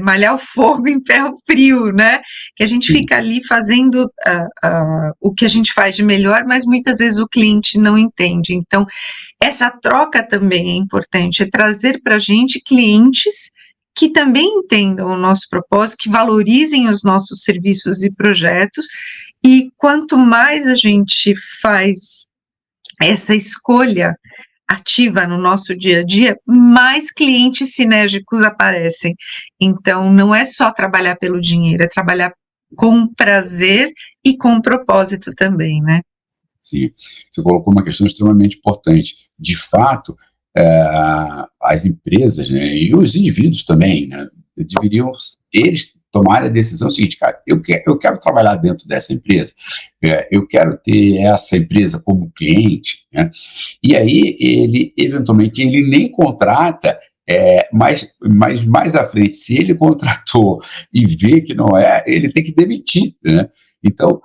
malhar o fogo em ferro frio, né? Que a gente fica ali fazendo o que a gente faz de melhor, mas muitas vezes o cliente não entende. Então, essa troca também é importante, é trazer para a gente clientes que também entendam o nosso propósito, que valorizem os nossos serviços e projetos, e quanto mais a gente faz essa escolha ativa no nosso dia a dia, mais clientes sinérgicos aparecem. Então, não é só trabalhar pelo dinheiro, é trabalhar com prazer e com propósito também, né? Sim, você colocou uma questão extremamente importante. De fato, as empresas, né, e os indivíduos também, né, deveriam eles tomarem a decisão seguinte, cara, eu quero trabalhar dentro dessa empresa, eu quero ter essa empresa como cliente, né, e aí ele, eventualmente, ele nem contrata, mas mais à frente, se ele contratou e vê que não ele tem que demitir, né, então,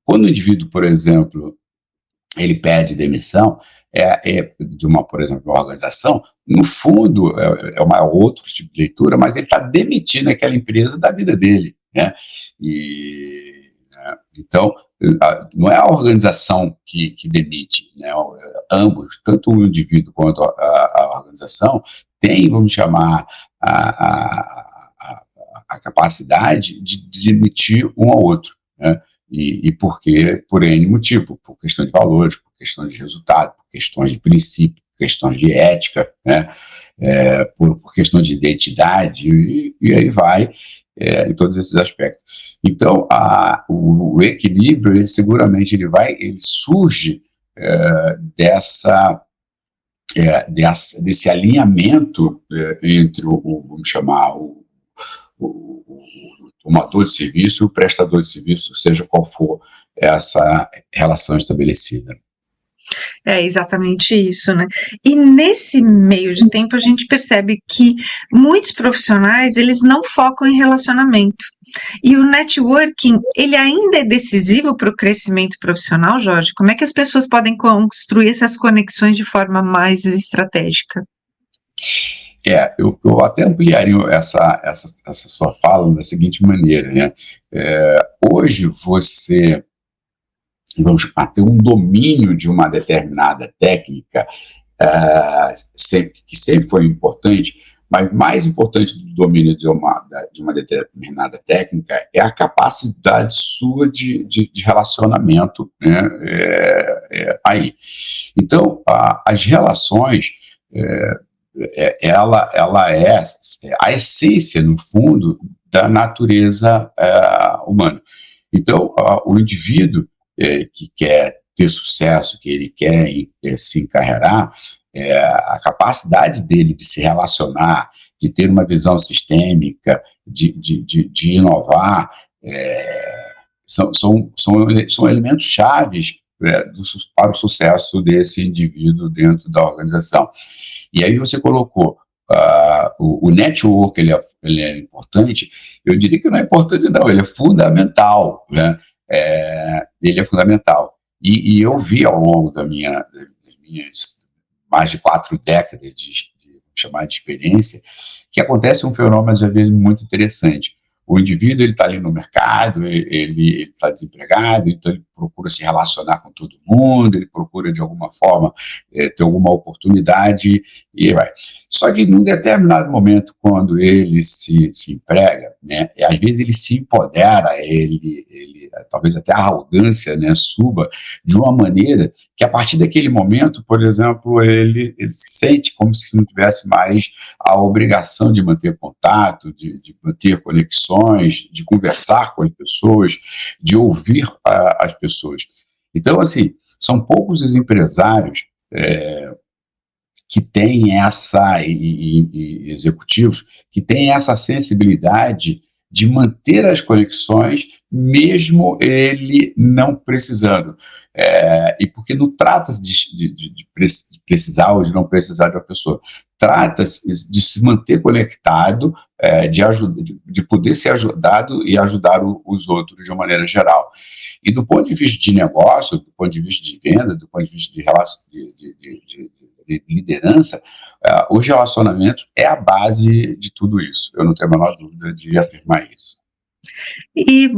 quando o indivíduo, por exemplo, ele pede demissão de por exemplo, uma organização, no fundo é uma outro tipo de leitura, mas ele está demitindo aquela empresa da vida dele, né? Então, não é a organização que demite, né? Ambos, tanto o indivíduo quanto a organização, têm, vamos chamar, a capacidade de demitir um ao outro, né? E por quê? Por N motivo, por questão de valores, por questão de resultado, por questões de princípio, por questões de ética, né? Por questão de identidade, e aí vai, em todos esses aspectos. Então, o equilíbrio, ele seguramente ele surge desse alinhamento entre vamos chamar, o tomador de serviço e o prestador de serviço, seja qual for essa relação estabelecida. É exatamente isso, né? E nesse meio de tempo a gente percebe que muitos profissionais, eles não focam em relacionamento. E o networking, ele ainda é decisivo para o crescimento profissional, Jorge? Como é que as pessoas podem construir essas conexões de forma mais estratégica? Eu até ampliaria essa sua fala da seguinte maneira, né? Hoje você, vamos ter um domínio de uma determinada técnica, que sempre foi importante, mas mais importante do domínio de uma determinada técnica é a capacidade sua de relacionamento, né? Aí. Então, as relações, ela é a essência, no fundo, da natureza humana. Então, o indivíduo que quer ter sucesso, que ele quer se encarreirar, a capacidade dele de se relacionar, de ter uma visão sistêmica, de inovar, são elementos chaves para o sucesso desse indivíduo dentro da organização. E aí você colocou o network, ele é importante. Eu diria que não é importante, não, ele é fundamental, né? Ele é fundamental. E eu vi ao longo das minhas mais de 4 décadas de chamar de experiência, que acontece um fenômeno, às vezes, muito interessante. O indivíduo está ali no mercado, ele está desempregado, então ele procura se relacionar com todo mundo, ele procura, de alguma forma, ter alguma oportunidade, e vai. Só que, num determinado momento, quando ele se emprega, né, às vezes ele se empodera, talvez até a arrogância, né, suba, de uma maneira que, a partir daquele momento, por exemplo, ele sente como se não tivesse mais a obrigação de manter contato, de manter conexões, de conversar com as pessoas, de ouvir as pessoas. Então, assim, são poucos os empresários que têm e executivos que têm essa sensibilidade de manter as conexões, mesmo ele não precisando. E porque não trata-se de precisar ou de não precisar de uma pessoa. Trata-se de se manter conectado, de poder ser ajudado e ajudar os outros de uma maneira geral. E do ponto de vista de negócio, do ponto de vista de venda, do ponto de vista de liderança, os relacionamentos é a base de tudo isso. Eu não tenho a menor dúvida de afirmar isso. E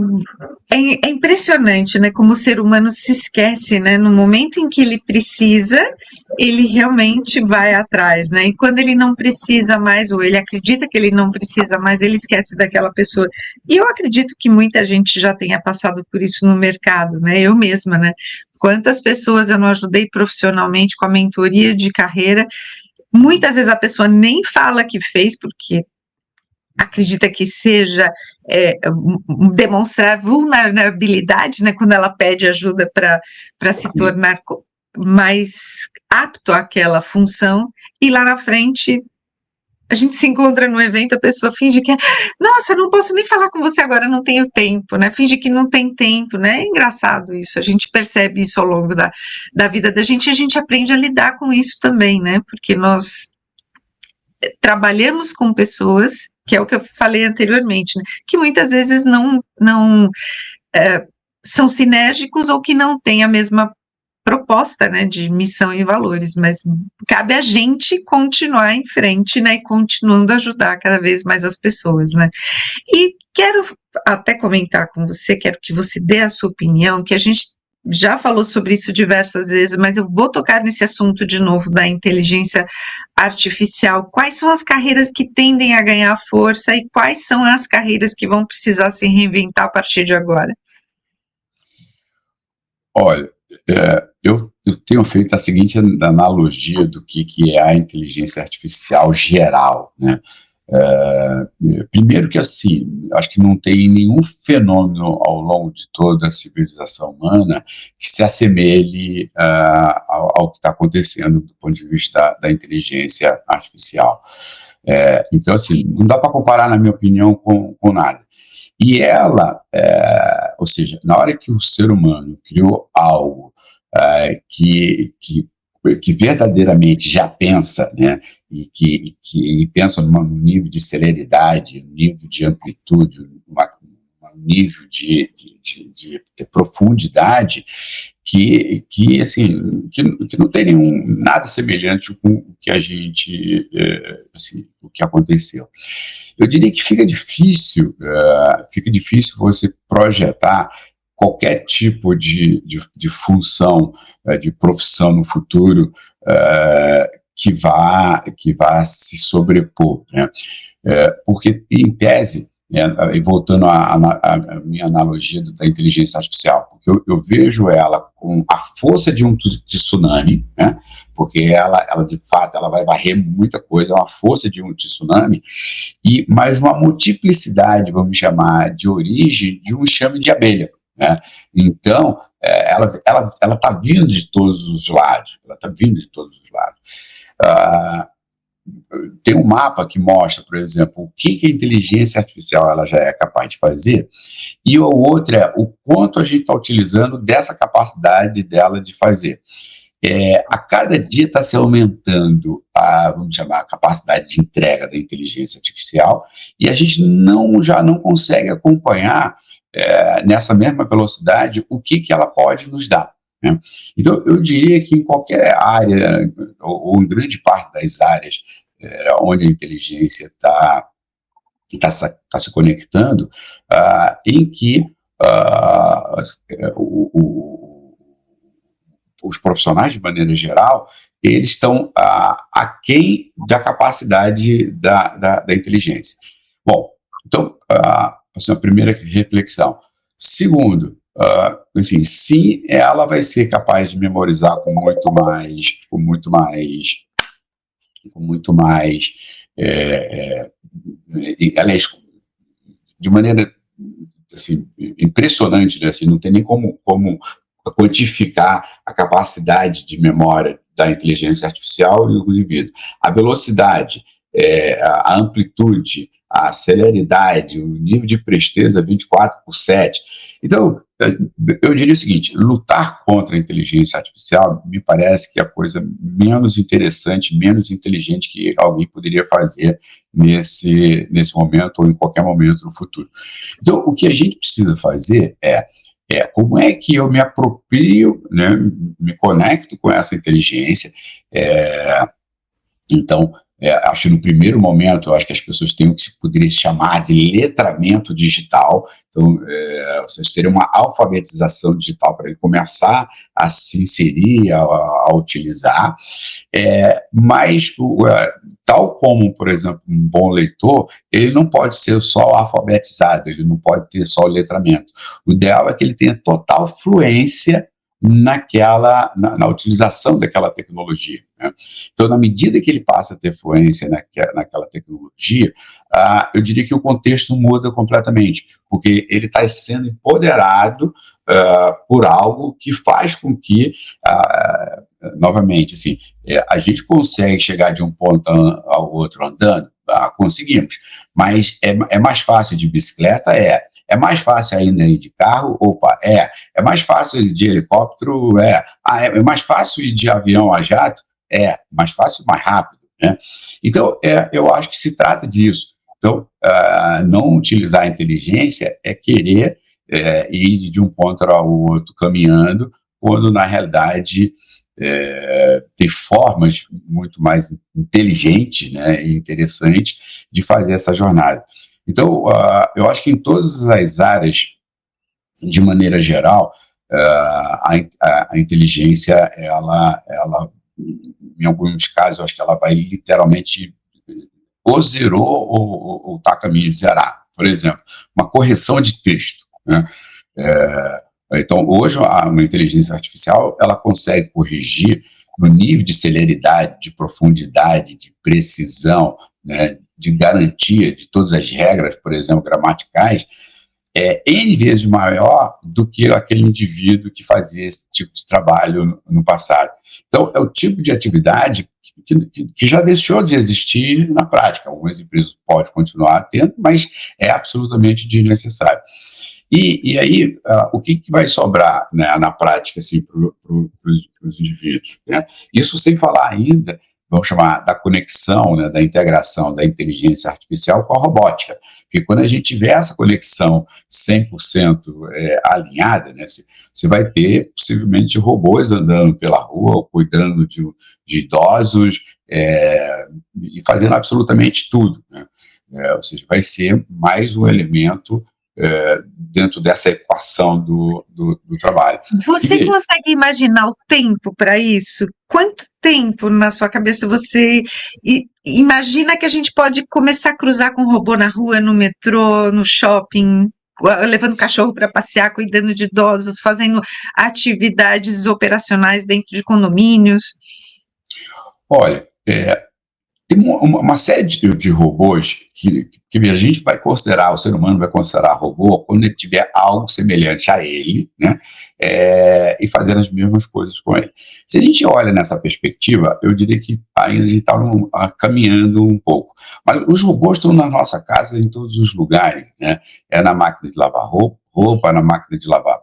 é impressionante, né, como o ser humano se esquece, né, no momento em que ele precisa, ele realmente vai atrás, né, e quando ele não precisa mais, ou ele acredita que ele não precisa mais, ele esquece daquela pessoa. E eu acredito que muita gente já tenha passado por isso no mercado, né, eu mesma, né, quantas pessoas eu não ajudei profissionalmente com a mentoria de carreira, muitas vezes a pessoa nem fala que fez, porque acredita que seja demonstrar vulnerabilidade, né, quando ela pede ajuda para se tornar mais apto àquela função, e lá na frente a gente se encontra no evento, a pessoa finge que nossa, não posso nem falar com você agora, não tenho tempo, né, finge que não tem tempo, né, é engraçado isso, a gente percebe isso ao longo da vida da gente, e a gente aprende a lidar com isso também, né, porque nós trabalhamos com pessoas, que é o que eu falei anteriormente, né, que muitas vezes não são sinérgicos ou que não têm a mesma proposta, né, de missão e valores, mas cabe a gente continuar em frente, né, e continuando a ajudar cada vez mais as pessoas, né. E quero até comentar com você, quero que você dê a sua opinião, que a gente já falou sobre isso diversas vezes, mas eu vou tocar nesse assunto de novo da inteligência artificial. Quais são as carreiras que tendem a ganhar força e quais são as carreiras que vão precisar se reinventar a partir de agora? Olha, eu tenho feito a seguinte analogia do que é a inteligência artificial geral, né? Primeiro que, assim, acho que não tem nenhum fenômeno ao longo de toda a civilização humana que se assemelhe ao que está acontecendo do ponto de vista da inteligência artificial. Então, assim, não dá para comparar, na minha opinião, com nada. E ela, ou seja, na hora que o ser humano criou algo que verdadeiramente já pensa, né, e que pensa num nível de celeridade, um nível de amplitude, um nível de profundidade que não tem nada semelhante com o que a gente, o que aconteceu. Eu diria que fica difícil você projetar qualquer tipo de função, de profissão no futuro que vá se sobrepor, né? Porque, em tese, e voltando à minha analogia da inteligência artificial, porque eu vejo ela com a força de um tsunami, né? Porque ela de fato ela vai varrer muita coisa, é uma força de um tsunami, mas uma multiplicidade, vamos chamar, de origem de um enxame de abelha. Né? Então, ela está vindo de todos os lados. Tem um mapa que mostra, por exemplo, o que a inteligência artificial ela já é capaz de fazer, e o outro é o quanto a gente está utilizando dessa capacidade dela de fazer. A cada dia está se aumentando vamos chamar, a capacidade de entrega da inteligência artificial, e a gente já não consegue acompanhar nessa mesma velocidade o que ela pode nos dar. Né? Então, eu diria que em qualquer área, ou em grande parte das áreas onde a inteligência está se conectando, em que os profissionais, de maneira geral, eles estão aquém da capacidade da inteligência. Bom, então, essa é a primeira reflexão. Segundo, assim, sim, ela vai ser capaz de memorizar com muito mais, aliás, de maneira assim, impressionante, né? Assim, não tem nem como quantificar a capacidade de memória da inteligência artificial e do indivíduo. A velocidade, a amplitude, a celeridade, o nível de presteza 24/7. Então, eu diria o seguinte: lutar contra a inteligência artificial me parece que é a coisa menos interessante, menos inteligente que alguém poderia fazer nesse momento ou em qualquer momento no futuro. Então, o que a gente precisa fazer é como é que eu me aproprio, né, me conecto com essa inteligência. Então, acho que no primeiro momento, eu acho que as pessoas têm o que se poderia chamar de letramento digital. Então, ou seja, seria uma alfabetização digital para ele começar a se inserir, a utilizar. Mas, tal como, por exemplo, um bom leitor, ele não pode ser só alfabetizado, ele não pode ter só o letramento. O ideal é que ele tenha total fluência na utilização daquela tecnologia, né? Então, na medida que ele passa a ter fluência naquela tecnologia, eu diria que o contexto muda completamente, porque ele está sendo empoderado por algo que faz com que, novamente, assim, a gente consegue chegar de um ponto ao outro andando, conseguimos, mas é mais fácil de bicicleta, é mais fácil ainda ir de carro? Opa, é mais fácil ir de helicóptero? É mais fácil ir de avião a jato? Mais fácil, mais rápido, né? Então, eu acho que se trata disso. Então, não utilizar a inteligência é querer ir de um ponto ao outro caminhando, quando, na realidade, tem formas muito mais inteligentes, né, e interessantes de fazer essa jornada. Então, eu acho que em todas as áreas, de maneira geral, a inteligência, ela, em alguns casos, eu acho que ela vai literalmente ou zerou ou está a caminho de zerar. Por exemplo, uma correção de texto, né? Então, hoje, uma inteligência artificial, ela consegue corrigir no nível de celeridade, de profundidade, de precisão, né, de garantia de todas as regras, por exemplo, gramaticais, N vezes maior do que aquele indivíduo que fazia esse tipo de trabalho no passado. Então, é o tipo de atividade que já deixou de existir na prática. Algumas empresas podem continuar tendo, mas é absolutamente desnecessário. E aí, o que vai sobrar, né, na prática, assim, para os indivíduos, né? Isso sem falar ainda, vamos chamar, da conexão, né, da integração da inteligência artificial com a robótica. Porque quando a gente tiver essa conexão 100% alinhada, né, você vai ter, possivelmente, robôs andando pela rua, cuidando de idosos, e fazendo absolutamente tudo, né? Ou seja, vai ser mais um elemento dentro dessa equação do trabalho. Você consegue imaginar o tempo para isso? Quanto tempo na sua cabeça você imagina que a gente pode começar a cruzar com robô na rua, no metrô, no shopping, levando cachorro para passear, cuidando de idosos, fazendo atividades operacionais dentro de condomínios? Olha, tem uma série de robôs que a gente vai considerar, o ser humano vai considerar robô quando ele tiver algo semelhante a ele, né, e fazer as mesmas coisas com ele. Se a gente olha nessa perspectiva, eu diria que ainda a gente está caminhando um pouco. Mas os robôs estão na nossa casa em todos os lugares, né? Na máquina de lavar roupa, na máquina de lavar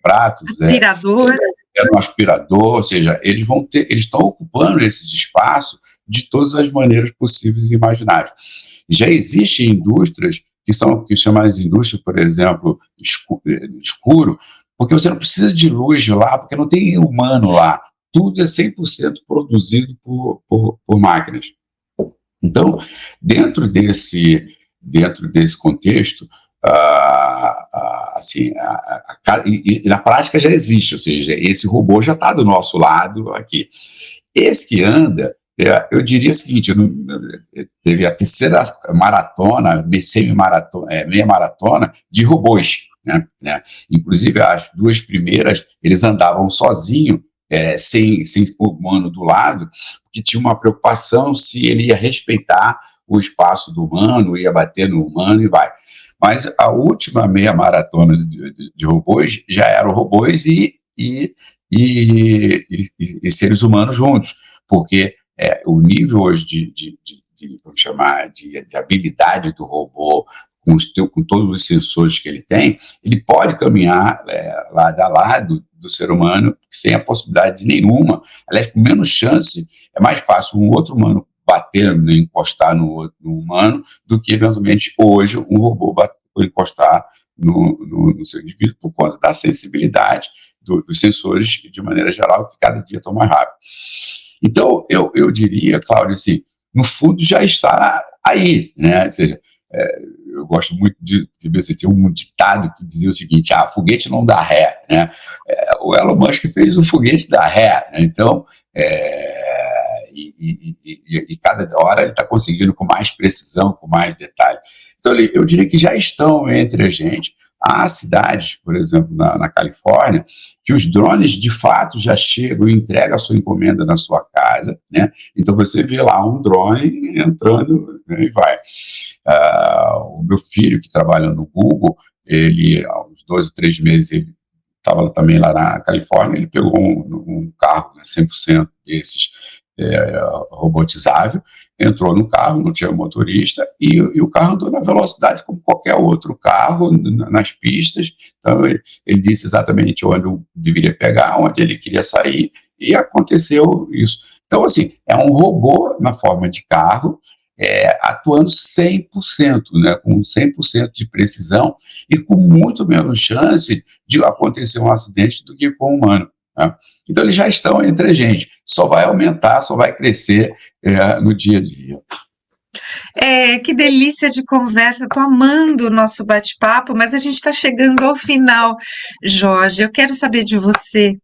pratos, aspirador. No aspirador, ou seja, eles estão ocupando esses espaços de todas as maneiras possíveis e imagináveis. Já existem indústrias que chamam as indústrias, por exemplo, escuro, porque você não precisa de luz lá, porque não tem humano lá. Tudo é 100% produzido por máquinas. Então, dentro desse contexto, assim, e na prática já existe, ou seja, esse robô já está do nosso lado aqui. Esse que anda, eu diria o seguinte, teve a terceira maratona, meia maratona de robôs, né? Inclusive as duas primeiras, eles andavam sozinhos, sem o humano do lado, porque tinha uma preocupação se ele ia respeitar o espaço do humano, ia bater no humano e vai. Mas a última meia maratona de robôs já eram robôs e seres humanos juntos, porque o nível hoje vamos chamar de habilidade do robô, com todos os sensores que ele tem, ele pode caminhar lado a lado do ser humano sem a possibilidade nenhuma, aliás, com menos chance. É mais fácil um outro humano bater, encostar no humano, do que eventualmente hoje um robô encostar no seu indivíduo, por conta da sensibilidade dos sensores, de maneira geral, que cada dia estão mais rápido. Então, eu diria, Cláudio, assim, no fundo já está aí, né? Ou seja, eu gosto muito de ver se tem um ditado que dizia o seguinte: foguete não dá ré, né? O Elon Musk fez o foguete dar ré, né? Então, e cada hora ele está conseguindo com mais precisão, com mais detalhe. Então, eu diria que já estão entre a gente. Há cidades, por exemplo, na Califórnia, que os drones, de fato, já chegam e entregam a sua encomenda na sua casa, né? Então, você vê lá um drone entrando, né, e vai. O meu filho, que trabalha no Google, ele, há uns 12, 3 meses, ele estava também lá na Califórnia, ele pegou um carro, né, 100% desses robotizável, entrou no carro, não tinha motorista, e o carro andou na velocidade como qualquer outro carro, nas pistas. Então, ele disse exatamente onde eu deveria pegar, onde ele queria sair, e aconteceu isso. Então, assim, é um robô na forma de carro, atuando 100%, né, com 100% de precisão e com muito menos chance de acontecer um acidente do que com o humano. Né? Então, eles já estão entre a gente, só vai aumentar, só vai crescer no dia a dia. Que delícia de conversa, estou amando o nosso bate-papo, mas a gente está chegando ao final, Jorge. Eu quero saber de você,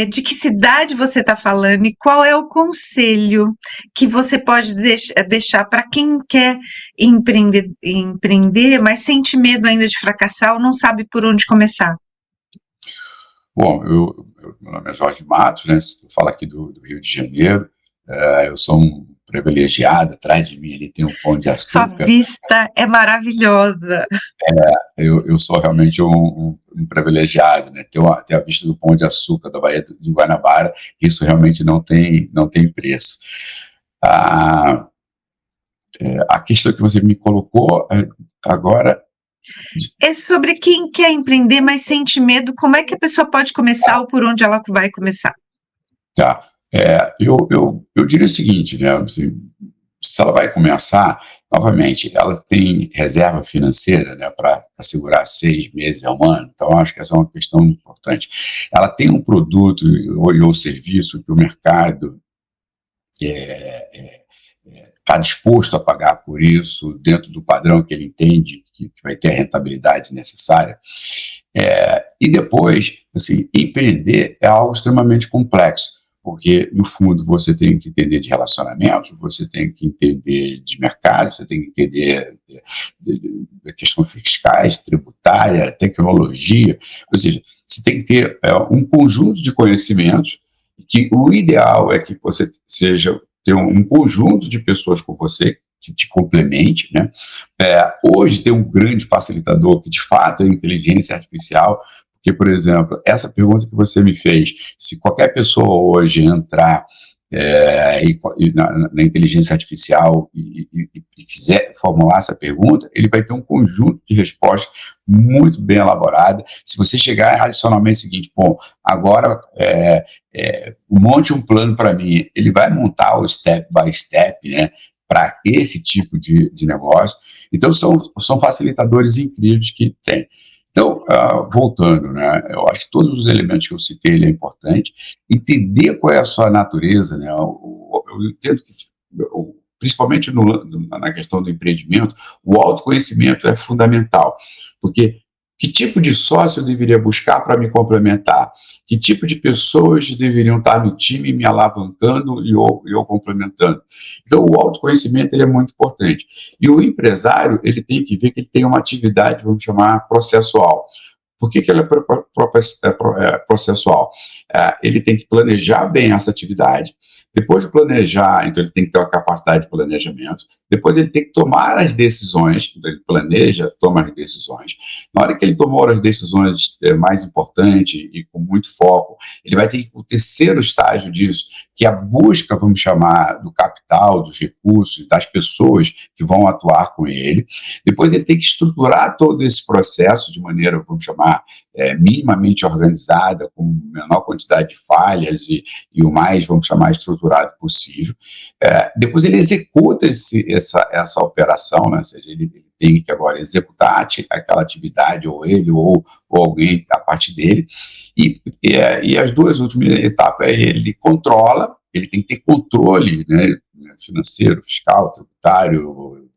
de que cidade você está falando e qual é o conselho que você pode deixar para quem quer empreender, mas sente medo ainda de fracassar ou não sabe por onde começar. Bom, meu nome é Jorge Matos, né? Eu falo aqui do Rio de Janeiro. Eu sou um privilegiado, atrás de mim ali tem um Pão de Açúcar. Sua vista é maravilhosa. Eu sou realmente um privilegiado, né? Ter a vista do Pão de Açúcar da Baía de Guanabara, isso realmente não tem preço. A questão que você me colocou agora... É sobre quem quer empreender, mas sente medo, como é que a pessoa pode começar ou por onde ela vai começar? Tá. Eu diria o seguinte, né? Assim, se ela vai começar, novamente, ela tem reserva financeira, né, para segurar 6 meses a um ano. Então, acho que essa é uma questão importante. Ela tem um produto ou serviço que o mercado está disposto a pagar por isso, dentro do padrão que ele entende que vai ter a rentabilidade necessária. E depois, assim, empreender é algo extremamente complexo, porque, no fundo, você tem que entender de relacionamentos, você tem que entender de mercado, você tem que entender de questões fiscais, tributária, tecnologia, ou seja, você tem que ter um conjunto de conhecimentos, que o ideal é que você ter um conjunto de pessoas com você que te complemente, né? Hoje tem um grande facilitador que, de fato, é a inteligência artificial, porque, por exemplo, essa pergunta que você me fez, se qualquer pessoa hoje entrar na inteligência artificial e quiser formular essa pergunta, ele vai ter um conjunto de respostas muito bem elaborada. Se você chegar adicionalmente o seguinte: bom, agora monte um plano para mim, ele vai montar o step by step, né, para esse tipo de negócio. Então, são facilitadores incríveis que tem. Então, voltando, né, eu acho que todos os elementos que eu citei, ele é importante. Entender qual é a sua natureza, né, eu entendo que principalmente na questão do empreendimento, o autoconhecimento é fundamental, porque que tipo de sócio eu deveria buscar para me complementar? Que tipo de pessoas deveriam estar no time me alavancando e eu complementando? Então, o autoconhecimento ele é muito importante. E o empresário, ele tem que ver que ele tem uma atividade, vamos chamar, processual. Por que ela é processual? Ele tem que planejar bem essa atividade. Depois de planejar, então ele tem que ter uma capacidade de planejamento. Depois ele tem que tomar as decisões. Então ele planeja, toma as decisões. Na hora que ele tomou as decisões mais importantes e com muito foco, ele vai ter o terceiro estágio disso, que é a busca, vamos chamar, do capital, dos recursos, das pessoas que vão atuar com ele. Depois ele tem que estruturar todo esse processo de maneira, vamos chamar, minimamente organizada, com menor quantidade de falhas e o mais, vamos chamar, estruturado possível. Depois ele executa essa operação, né? Ou seja, ele tem que agora executar aquela atividade, ou ele, ou alguém a partir dele, e as duas últimas etapas, ele controla, ele tem que ter controle, né, financeiro, fiscal, tributário,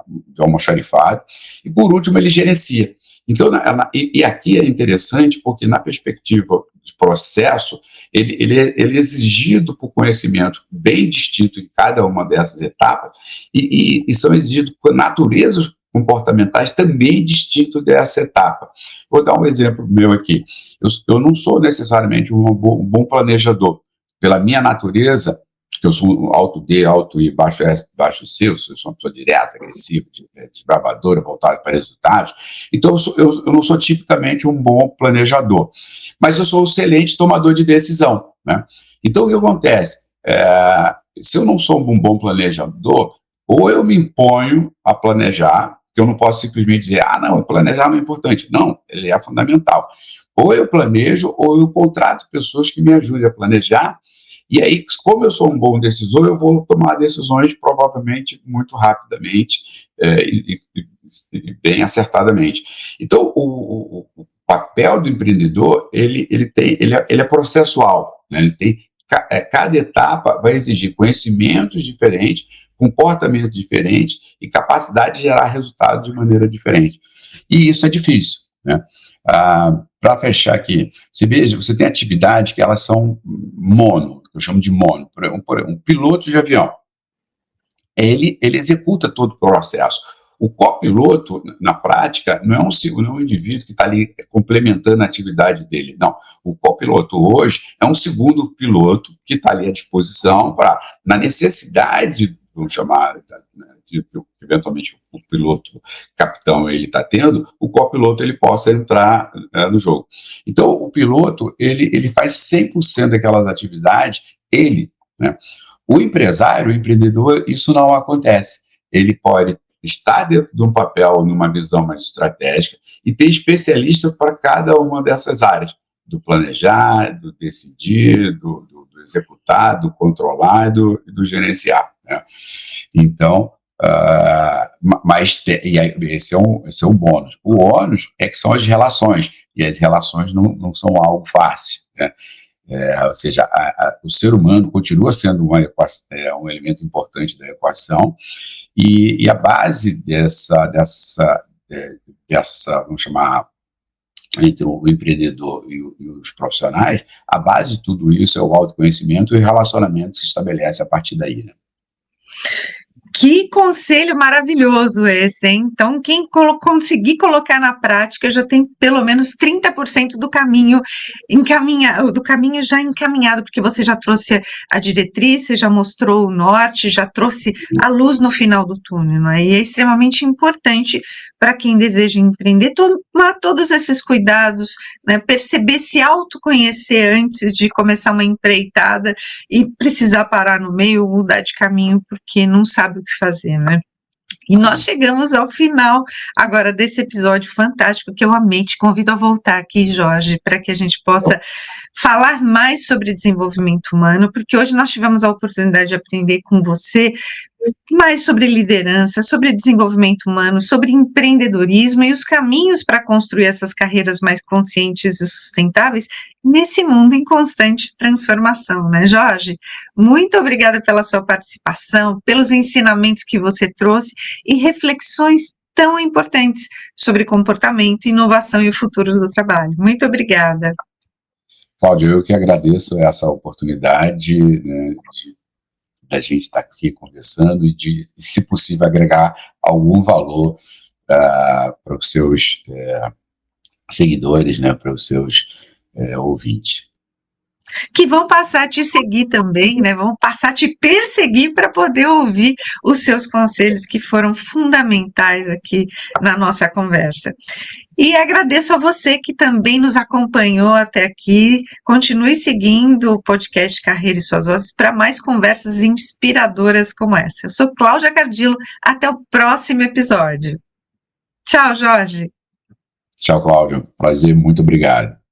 de almoxarifado, e por último ele gerencia. Então, e aqui é interessante porque na perspectiva de processo, ele é exigido por conhecimento bem distinto em cada uma dessas etapas e são exigidos por naturezas comportamentais também distintos dessa etapa. Vou dar um exemplo meu aqui. Eu não sou necessariamente um bom planejador. Pela minha natureza, que eu sou alto D, alto I, baixo S, baixo C, eu sou uma pessoa direta, agressiva, desbravadora, voltada para resultados. Então, eu não sou tipicamente um bom planejador, mas eu sou um excelente tomador de decisão, né? Então, o que acontece? Se eu não sou um bom planejador, ou eu me imponho a planejar, que eu não posso simplesmente dizer, não, planejar não é importante. Não, ele é fundamental. Ou eu planejo, ou eu contrato pessoas que me ajudem a planejar. E aí, como eu sou um bom decisor, eu vou tomar decisões provavelmente muito rapidamente e bem acertadamente. Então, o papel do empreendedor, ele é processual, né? Ele tem, cada etapa vai exigir conhecimentos diferentes, comportamentos diferentes e capacidade de gerar resultado de maneira diferente. E isso é difícil, né? Para fechar aqui, você veja, você tem atividades que elas são mono, eu chamo de mono, por exemplo, um piloto de avião, ele executa todo o processo. O copiloto, na prática, não é um indivíduo que está ali complementando a atividade dele, não. O copiloto hoje é um segundo piloto que está ali à disposição para, na necessidade, vamos chamar, né, que eventualmente o piloto, capitão, ele está tendo, o copiloto ele possa entrar no jogo. Então, o piloto, ele faz 100% daquelas atividades, né? O empresário, o empreendedor, isso não acontece. Ele pode estar dentro de um papel, numa visão mais estratégica, e ter especialista para cada uma dessas áreas, do planejar, do decidir, do executar, do controlar e do gerenciar, né? Então, esse é um bônus. O ônus é que são as relações, e as relações não são algo fácil, né? Ou seja, o ser humano continua sendo um elemento importante da equação, e a base dessa, vamos chamar, entre o empreendedor e os profissionais, a base de tudo isso é o autoconhecimento e o relacionamento que se estabelece a partir daí, né? Que conselho maravilhoso esse, hein? Então, quem conseguir colocar na prática já tem pelo menos 30% do caminho já encaminhado, porque você já trouxe a diretriz, você já mostrou o norte, já trouxe a luz no final do túnel, não é? E é extremamente importante para quem deseja empreender tomar todos esses cuidados, né? Perceber, se autoconhecer antes de começar uma empreitada e precisar parar no meio, mudar de caminho, porque não sabe o que fazer, né? E nós chegamos ao final agora desse episódio fantástico que eu amei. Te convido a voltar aqui, Jorge, para que a gente possa falar mais sobre desenvolvimento humano, porque hoje nós tivemos a oportunidade de aprender com você mais sobre liderança, sobre desenvolvimento humano, sobre empreendedorismo e os caminhos para construir essas carreiras mais conscientes e sustentáveis nesse mundo em constante transformação, né, Jorge? Muito obrigada pela sua participação, pelos ensinamentos que você trouxe e reflexões tão importantes sobre comportamento, inovação e o futuro do trabalho. Muito obrigada. Cláudio, eu que agradeço essa oportunidade, né, da gente estar aqui conversando e de, se possível, agregar algum valor para os seus seguidores, né, para os seus ouvintes. Que vão passar a te seguir também, né? Vão passar a te perseguir para poder ouvir os seus conselhos que foram fundamentais aqui na nossa conversa. E agradeço a você que também nos acompanhou até aqui. Continue seguindo o podcast Carreira e Suas Vozes para mais conversas inspiradoras como essa. Eu sou Cláudia Cardillo. Até o próximo episódio. Tchau, Jorge. Tchau, Cláudio. Prazer, muito obrigado.